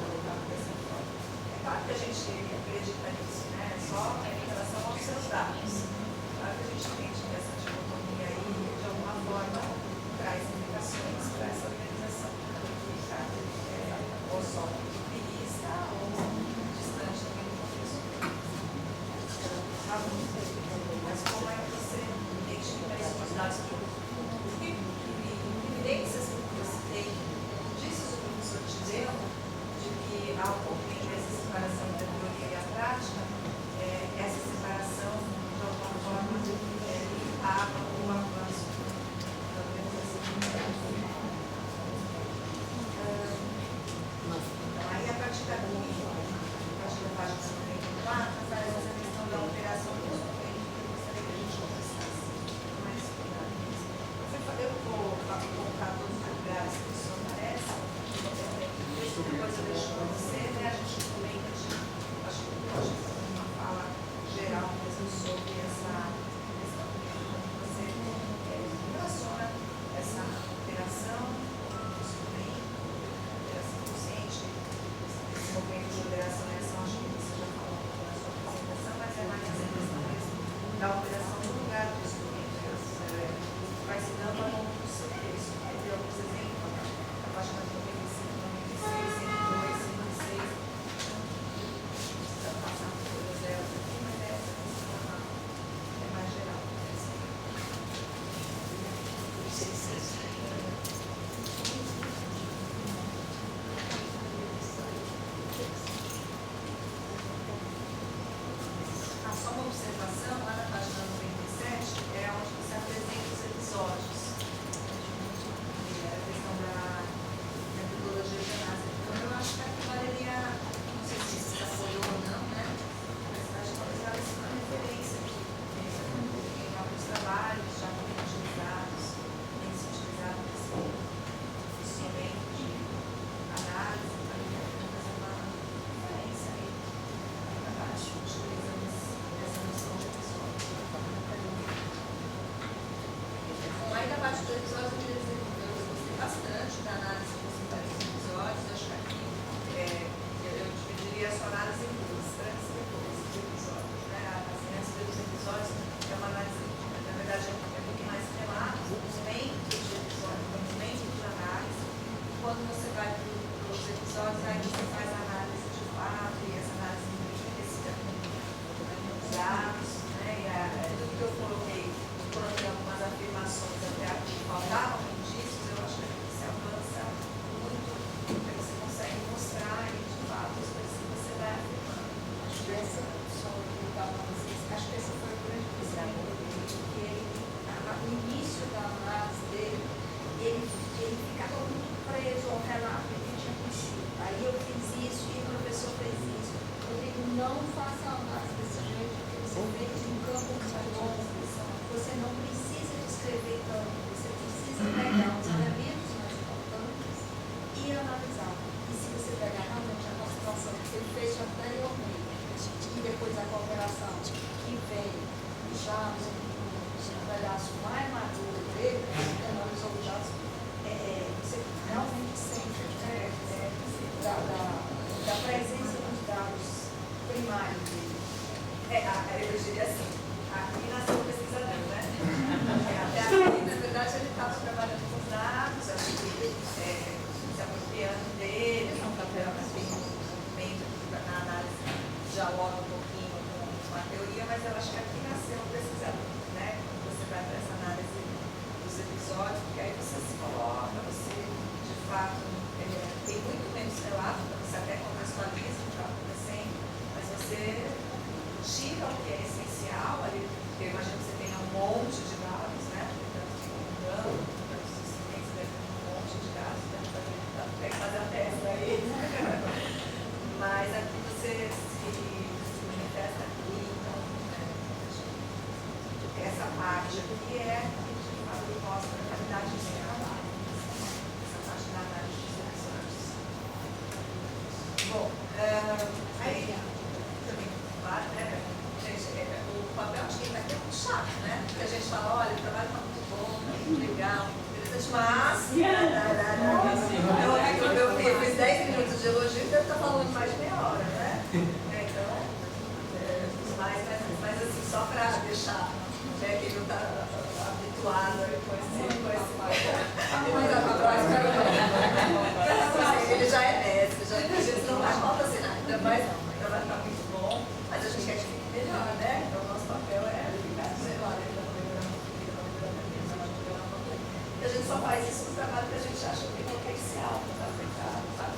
colocado dessa forma. É claro que a gente acredita nisso, né? Só em relação aos seus dados. Claro que a gente entende que essa dicotomia aí, de alguma forma, traz implicações para essa organização. Ou só empirista ou distante também do professor. Mas como é que você identifica isso nos dados que evidências que você tem, indícios que o professor te deu, de que ao compreender essa separação da teoria e a prática, essa separação, de alguma forma, limitava o avanço da organização. Então, aí, a partir da página 94, faz essa questão da operação do documento, que eu gostaria que a gente conversasse mais cuidado. Eu vou colocar todos os lugares que isso aparece, depois eu deixo para você, né? A gente comenta, acho que uma fala geral mesmo sobre essa questão que você relaciona essa operação, isso também, operação consciente, esse movimento de operação e ação, acho que você já falou um pouco na sua apresentação, mas é mais essa questão mesmo da operação no lugar do instrumento, vai se dando ao longo do seu texto. Teve alguns exemplos, a página 95, 96, 102, 106. Precisa passar por todas elas aqui, mas essa questão é mais geral. Só uma observação, lá na página 97, é onde você apresenta os episódios. A questão da metodologia de análise. Então, eu acho que aqui valeria, não sei se isso apoiou ou não, né? Mas acho que talvez valesse uma referência aqui. Tem alguns trabalhos já foram utilizados, tem se utilizado esse instrumento de análise, também fazer uma referência aí para baixo, utilizando essa noção de episódio. Aí da parte do episódio, eu gostei bastante da análise que você faz dos episódios. Acho que aqui eu dividiria a sua análise em duas, antes e depois dos episódios. Né? Antes dos episódios é uma análise, na verdade, é um pouquinho mais relato, o momento de episódio, o momento de análise. Quando você vai para os episódios, aí você faz a análise de fato, e essa análise implícita com dados, né? E tudo que eu coloquei algumas afirmações até aqui faltavam indícios, eu acho que se avança muito, porque você consegue mostrar e de fato você vai dele, analisar os dados, você realmente sente da presença dos dados primários dele. Eu diria assim, aqui nasceu o pesquisador, né? Até aqui, na verdade, ele estava trabalhando com os dados, se apropriando deles, não está vendo assim, um movimento na análise, dialoga um pouquinho com a teoria, mas eu acho que aqui nasceu o pesquisador, né? Quando você vai para essa análise dos episódios, porque aí você se coloca, você, de fato, tem muito menos relato, você até contextualiza o que está acontecendo, mas você tira o que é essencial ali, porque eu imagino que você tenha um monte de dados, né? Tanto tantos instrumentos, deve ter um monte de dados, tem que fazer a testa aí. Mas aqui você se manifesta aqui, então, essa parte aqui é a que de fato mostra a qualidade do seu trabalho, essa parte da análise dos episódios. Bom, aí também, claro, né? Gente, o papel de quem vai ter é muito chato, né? Porque a gente fala, olha, o trabalho está muito bom, está muito legal, interessante, mas eu fiz 10 minutos de elogio e deve estar falando mais de meia hora, né? Então, mas assim, só para deixar quem não está habituado com esse ele já é mestre, já a gente não faz falta assinar, então o trabalho está muito bom, mas a gente quer que fique melhor, né? Então o nosso papel é ficar melhor, e a gente só faz isso no trabalho que a gente acha que tem potencial para aplicar, sabe?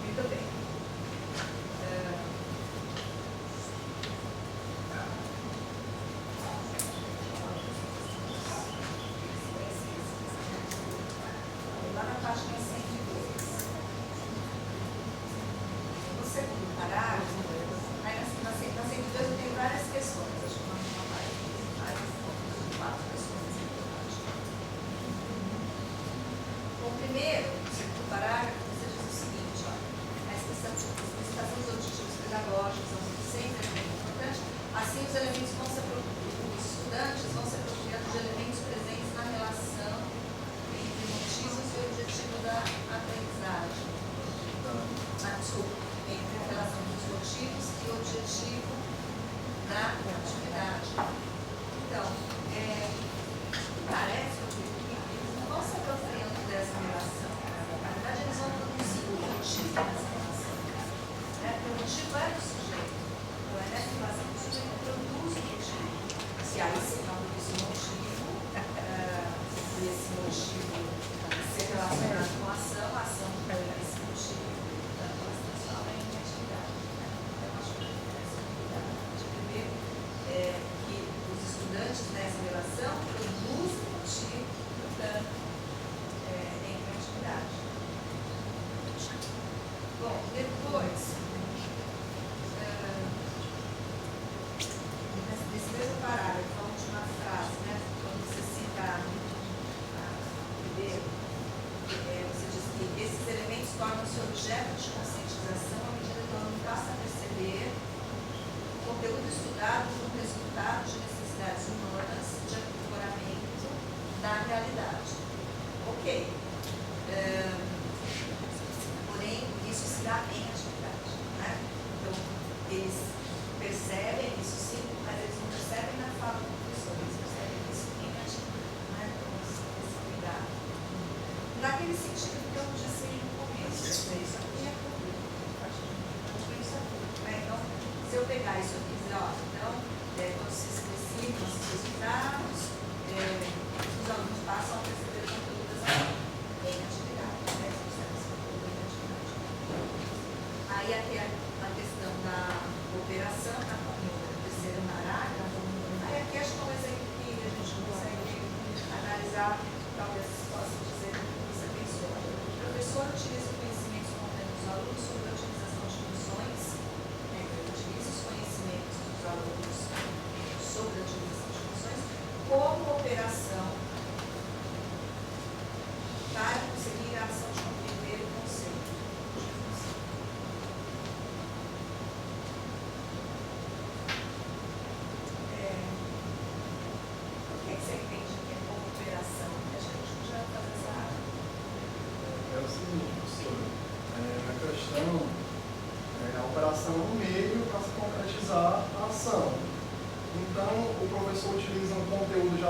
Muito bem. Lá na página 102. No segundo parágrafo, aí na 102 eu tenho várias questões, acho que uma várias quatro questões. Bom, primeiro, no segundo parágrafo, você diz o seguinte, ó, a explicitação dos objetivos pedagógicos são sempre muito importante, assim os elementos vão ser os estudantes vão se apropriando de elementos presentes na relação entre motivos e objetivo da aprendizagem. Desculpa, entre a relação dos motivos e o objetivo da atividade. Então, parece que eles não vão se apropriando dessa relação. Na verdade, eles vão produzir um motivo dessa relação. Né? Porque o motivo é do sujeito. Então, é nessa relação que o sujeito produz o motivo. Se aí se não produz o motivo, e esse motivo ser relacionado com a ação pega esse motivo, portanto, ela se transforma em atividade. Então, acho que essa atividade de primeiro que os estudantes nessa relação produzem motivo, portanto, em criatividade. Bom, depois, nesse mesmo parágrafo, a última frase, né, quando você cita a primeiro, você diz que esses elementos tornam-se objeto de conscientização à medida que o aluno passa a perceber o conteúdo estudado como resultado de necessidades humanas de aprimoramento da realidade. Ok. Porém, isso se dá em atividade. Né? Então, eles percebem isso sim, mas eles não percebem na fala do professor, eles percebem isso em atividade. Né? Então, esse cuidado. Naquele sentido que eu disse no começo, isso aqui é público. Isso é público. Né? Então, se eu pegar isso aqui e dizer, ó, então, quando se explicita os resultados, os alunos passam a perceber o conteúdo das aulas em atividade, né? Aí aqui a questão da cooperação, no terceiro parágrafo, aí aqui acho que é um exemplo que a gente consegue analisar, talvez possa dizer o que você pensou. O professor utiliza o conhecimento espontâneo dos alunos sobre a utilização de funções, ele utiliza os conhecimentos dos alunos sobre a utilização de funções como operação para conseguir a ação de compreender o conceito de função. O que você tem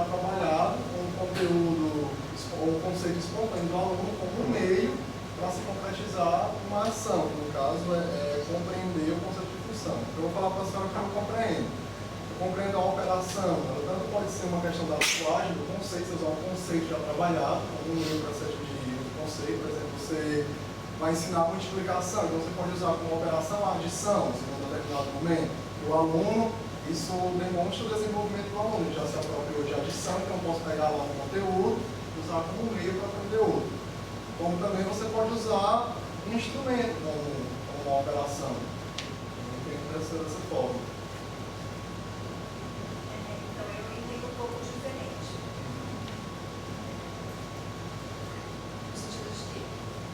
já trabalhado com o conteúdo ou o conceito espontâneo do aluno como um meio para se concretizar uma ação, que no caso é compreender o conceito de função. Então, eu vou falar para a senhora como eu compreendo. Eu compreendo a operação, ela tanto pode ser uma questão da linguagem, do conceito, você usar um conceito já trabalhado, como um meio para se atingir o conceito. Por exemplo, você vai ensinar multiplicação, então você pode usar como operação a adição, em um determinado momento. O aluno, isso demonstra o desenvolvimento do aluno, já se apropriou de adição, então eu posso pegar lá um conteúdo e usar como meio para aprender outro. Como também você pode usar um instrumento como uma operação. Eu entendo dessa forma. Então eu entendo um pouco diferente. No sentido de que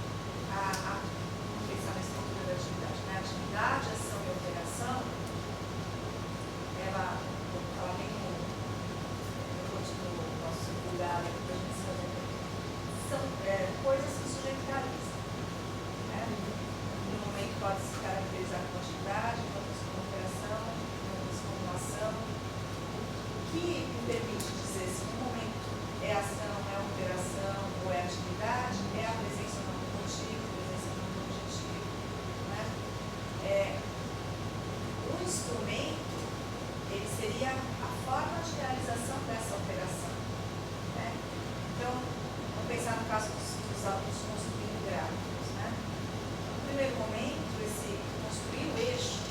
vamos pensar na estrutura da atividade. Na atividade, ação e operação, ela tem no nosso lugar que a gente sabe. São coisas que o sujeito realiza. Né? No momento pode se caracterizar como atividade, em outras como operação, em outras como ação. O que me permite dizer se no momento é ação, é operação ou é atividade, é a presença no motivo, a presença no objetivo. Né? O instrumento, ele seria a forma de realização dessa operação. Né? Então, pensar no caso dos alunos construindo gráficos, né? No primeiro momento, esse construir o eixo,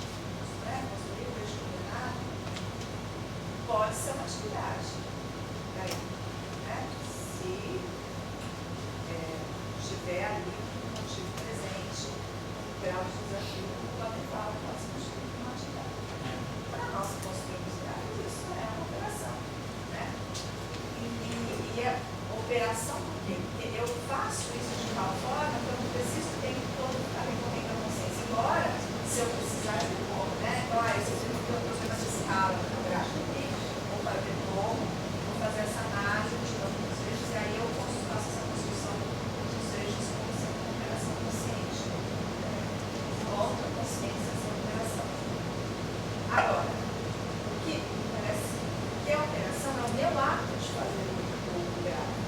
né? Construir o eixo coordenado, pode ser uma atividade. Daí, né? Se estiver ali um motivo presente, um grau de desafio fundamental, pode ser constituído uma atividade. Para nós construirmos gráficos, isso é uma operação, né? E a operação, porque eu faço isso de tal forma que eu não preciso o tempo todo ficar recorrendo a consciência. Embora, se eu precisar, eu vou, né? Então, eu preciso ter um problema de escala no gráfico aqui, vou fazer como, vou fazer essa análise, tirando os eixos, e aí eu faço essa construção dos eixos como sendo uma operação consciente. Volto a consciência essa operação. Agora, o que me parece que a operação é o meu ato de fazer o gráfico.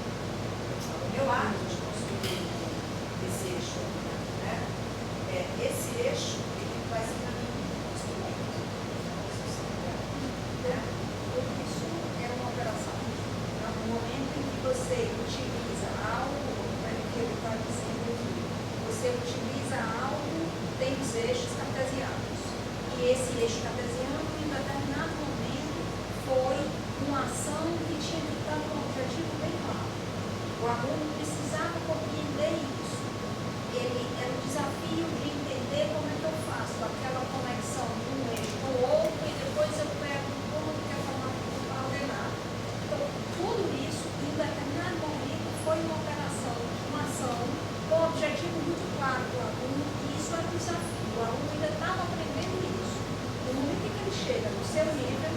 Meu ato de construir esse eixo, né? Esse eixo, ele vai ser para mim um instrumento. Né? Isso é uma operação. No momento em que você utiliza algo, que ele está dizendo aqui, você utiliza algo, tem os eixos cartesianos. E esse eixo cartesiano, em determinado momento, foi uma ação que tinha que estar com um objetivo bem claro. O aluno precisava compreender isso. Ele era um desafio de entender como é que eu faço aquela conexão de um eixo com o outro e depois eu pego como que é formado para ordenar. Então, tudo isso, em determinado momento, foi uma operação, uma ação, com um objetivo muito claro do aluno, e isso é um desafio. O aluno ainda estava aprendendo isso. No momento em que ele chega no seu nível,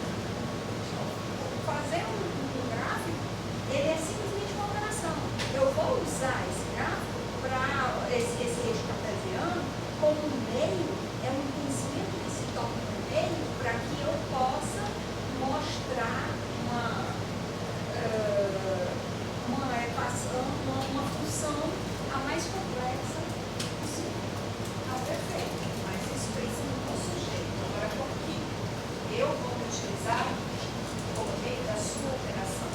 fazer um gráfico, ele é simplesmente uma operação. Eu vou usar esse gráfico para esse eixo cartesiano como um meio, é um conhecimento que se torna um meio para que eu possa mostrar uma equação, uma função a mais complexa possível. Perfeito, mas isso precisa do sujeito. Agora, por que eu vou utilizar como meio da sua operação?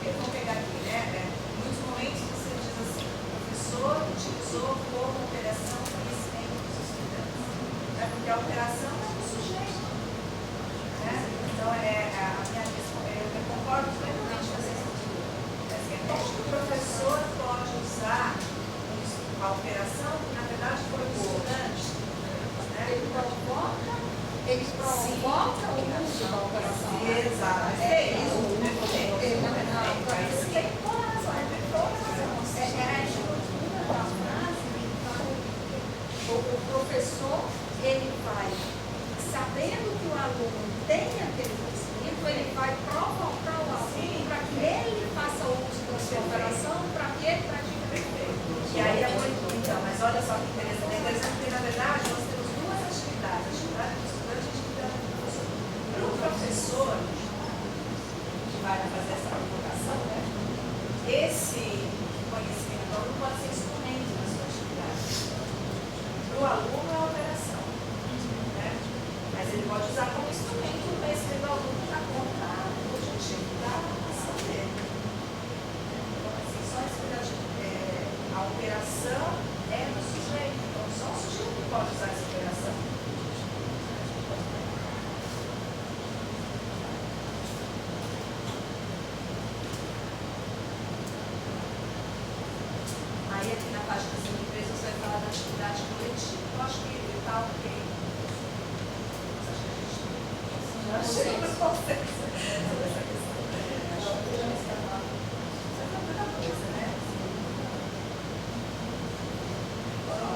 Eu vou pegar aqui, né? Em muitos momentos você diz assim, o professor utilizou como operação o conhecimento dos estudantes. É porque a operação é do sujeito. Né? Então, eu concordo plenamente com essa estrutura. Como que o professor pode usar a operação, que na verdade foi o estudante? Né? Ele provoca o uso da operação. Exato. Você tem toda a razão. É a estrutura da frase que o professor, ele vai, sabendo que o aluno tem aquele conhecimento, ele vai provocar o aluno para que ele faça uso da sua operação, para que ele pratique perfeito. E aí é muito. Então, mas olha só que interessante. É interessante porque, na verdade, nós temos duas atividades. A atividade do estudante e a atividade do professor. Para o professor, vai fazer essa provocação, né? Esse conhecimento do aluno pode ser instrumento na sua atividade. Para o aluno é a operação, né? Mas ele pode usar como instrumento o conhecimento do aluno para contar o objetivo da ação dele. Então, assim, só a operação é do sujeito. Então, só o sujeito que pode usar essa operação. Aí aqui na página 53 você vai falar da atividade coletiva. Eu acho que está ok. Acho que a gente já chegou no consenso sobre essa questão. Acho que já está lá. Isso é muita coisa, né?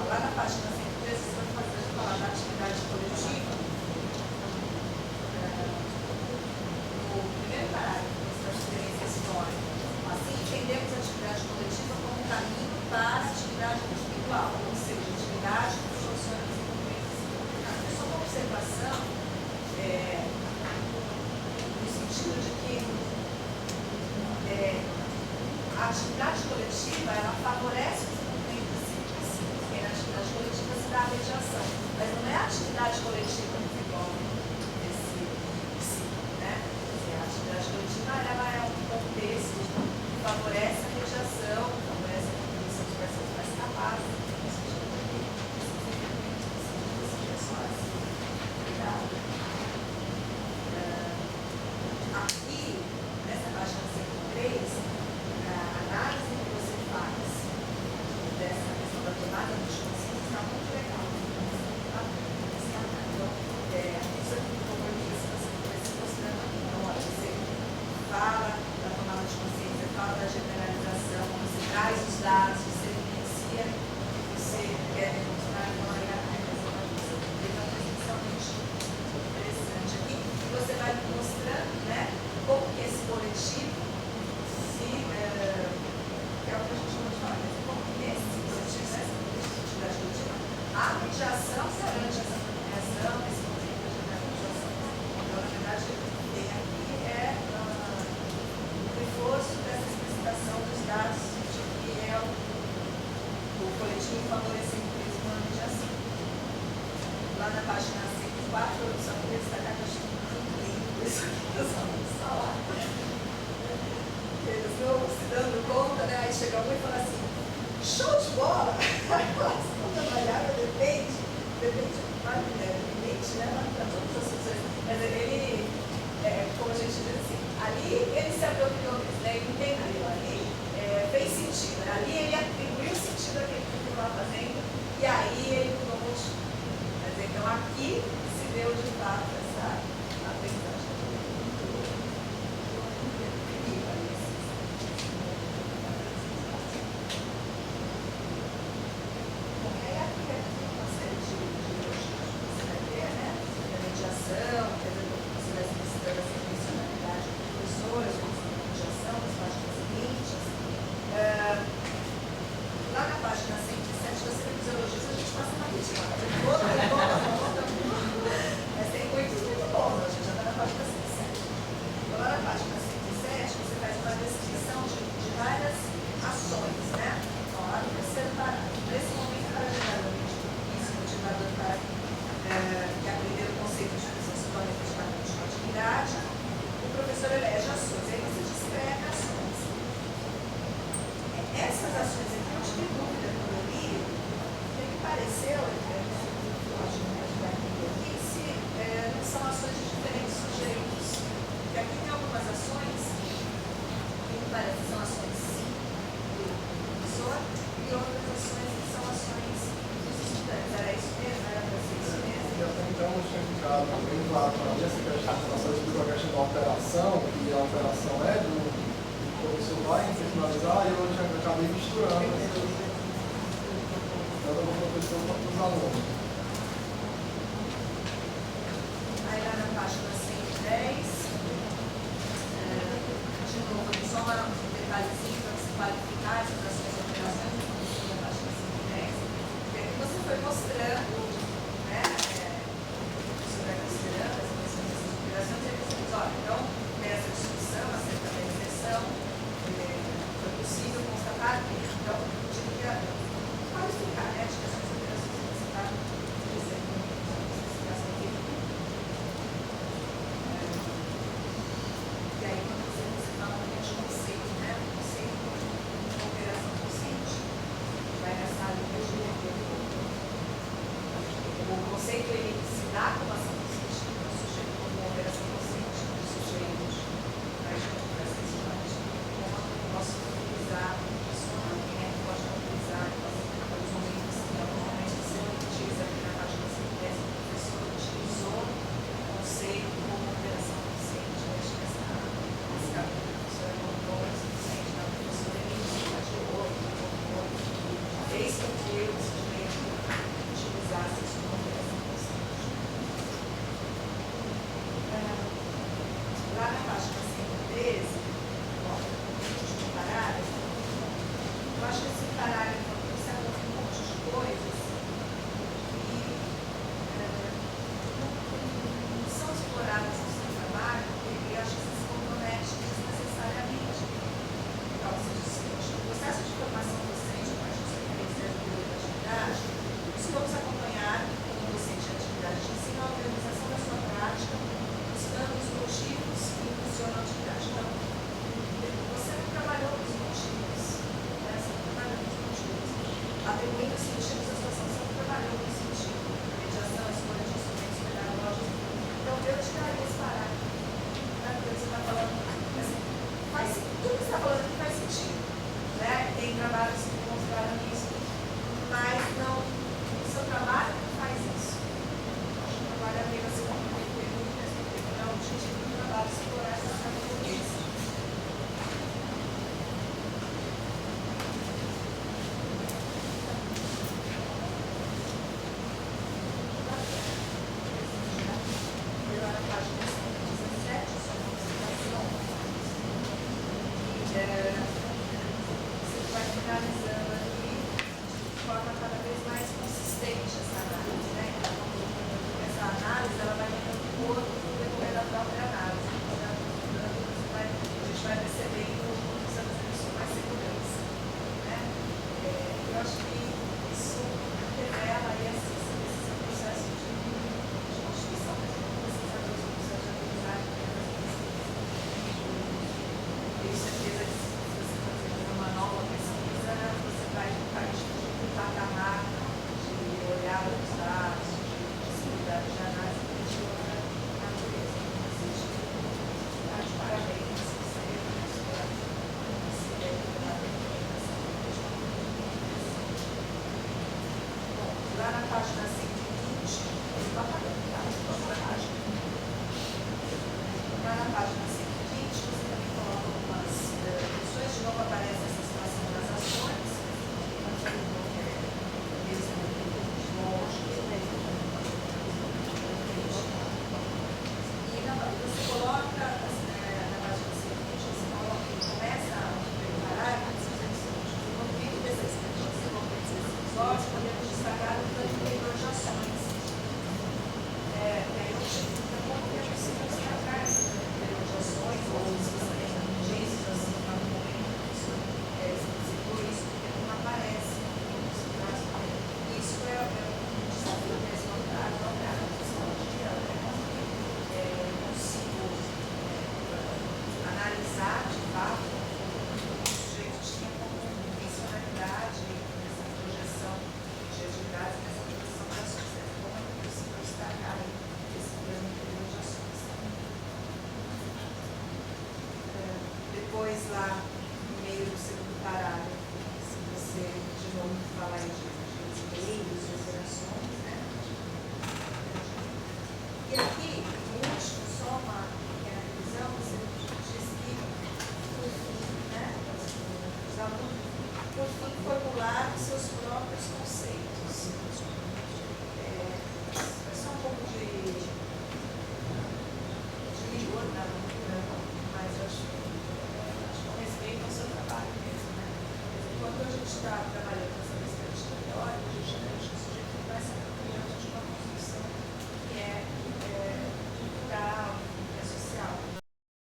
Lá na página 53 você vai falar da atividade coletiva. No primeiro parágrafo, essa experiência histórica. Assim, entendemos a atividade coletiva como um caminho para a atividade individual, ou seja, atividade que proporciona desenvolvimento. Só uma observação, no sentido de que a atividade coletiva, ela favorece o desenvolvimento psíquico, porque na atividade coletiva se dá a mediação, mas não é a atividade coletiva que desenvolve esse psíquico, né? A atividade coletiva, ela é um contexto que favorece a mediação, favorece a contribuição dos parceiros mais capazes, aqui, nessa página 103, a análise que você faz dessa questão da tomada de consciência está muito legal. Isso aqui, como eu disse, você vai se mostrando aqui. Então, olha, você fala da tomada de consciência, fala da generalização, você traz os dados, você evidencia o que você quer demonstrar, então aí a representação realmente interessante aqui. E você vai mostrando, né, como que esse coletivo se, que é o que a gente chama de falar, como que esse coletivo, né, essa atividade coletiva, a mediação garante essa compreensão, esse conceito de mediação. Então, na verdade, tem aqui o reforço dessa explicitação dos dados de que é o coletivo favorecendo o risco na mediação. Lá na página 104, eu só queria destacar que eu acho muito lindo isso aqui que os alunos falaram. Eles não se dando conta, né? Aí chega um e fala assim, show de bola! A relação da variável depende, né? Para todas as funções. Mas ele, como a gente diz assim, ali ele se apropriou disso, né? Ele entendeu ali, fez sentido. Né? Ali ele atribuiu sentido àquilo que ele estava fazendo e aí ele mudou o motivo. Quer dizer, então aqui se deu de fato essa aprendizagem. Bom, e aí aqui uma série de você vai ver, né? A mediação, quer dizer, você vai solicitando essa intencionalidade do professor, as funções de mediação, as páginas seguintes. Lá na página 107, você vê os elogios, a gente passa uma ritmo. Mas tem muitos muito bons, a gente já está na página 107. Então, lá na página 107, você faz uma descrição de várias ações, né? Então, lá no terceiro parágrafo, nesse momento, para gerar o isso motivador para que aprender o conceito de função efetivamente de uma atividade, o professor elege ações, aí você descreve ações. Essas ações aqui, eu tive dúvida quando eu li, que me pareceu, eu acho que a gente vai entender aqui, se não são ações de diferentes sujeitos. Porque aqui tem algumas ações que me parece que são ações sim do professor e outras ações que são ações dos estudantes. Era isso mesmo? Era para ser isso mesmo? E até então não tinha ficado bem claro para mim essa questão explicou a questão da alteração, que a alteração é do professor vai internalizar e eu acabei misturando tanto do professor quanto dos alunos. Aí lá na página 110, de novo, só um detalhezinho para você qualificar essas ações e operações no começo da página 110. Porque aqui você foi mostrando, né, você vai considerando as ações e essas operações, e aí você diz, olha, então, tem essa discussão, essa finalizando aqui, de forma cada vez mais consistente essa análise, né? Então, essa análise, ela vai dando corpo no decorrer da própria análise. Então, a gente vai percebendo como você vai fazendo isso com mais segurança, né? Eu acho que isso revela aí esse processo de constituição dos pesquisadores, do processo de aprendizagem. Tenho certeza que se você fazer uma nova pesquisa, você vai partir de um patamar de olhar os dados, de possibilidade de análise de outra natureza. Então, está de parabéns, você é uma pessoa Bom, lá na página 120, lá na página 120, você também coloca algumas questões, de novo aparece essa situação das ações, mesmo de longe, e você coloca, na página 120, você começa a preparar o desenvolvimento desses episódios, podemos destacar o plano interior de ações. E aí eu pergunto como que é possível destacar esse plano interior de ações, ou se você tem inteligências assim, no momento isso porque não aparece. Isso é um desafio mesmo da psicologia, eu consigo analisar de fato o sujeito tinha como intencionalidade nessa projeção de atividades, nessa projeção de ações. Como é possível destacar esse plano interior de ações? Depois, lá no meio do segundo parágrafo, se você de novo falar de meios, de operações, né? E aqui, no último, só uma pequena revisão, você diz que, por fim, né? Por fim, formular os seus próprios conceitos. É só um pouco de rigor na leitura, mas eu acho que com respeito ao seu trabalho mesmo, né? Quando a gente está trabalhando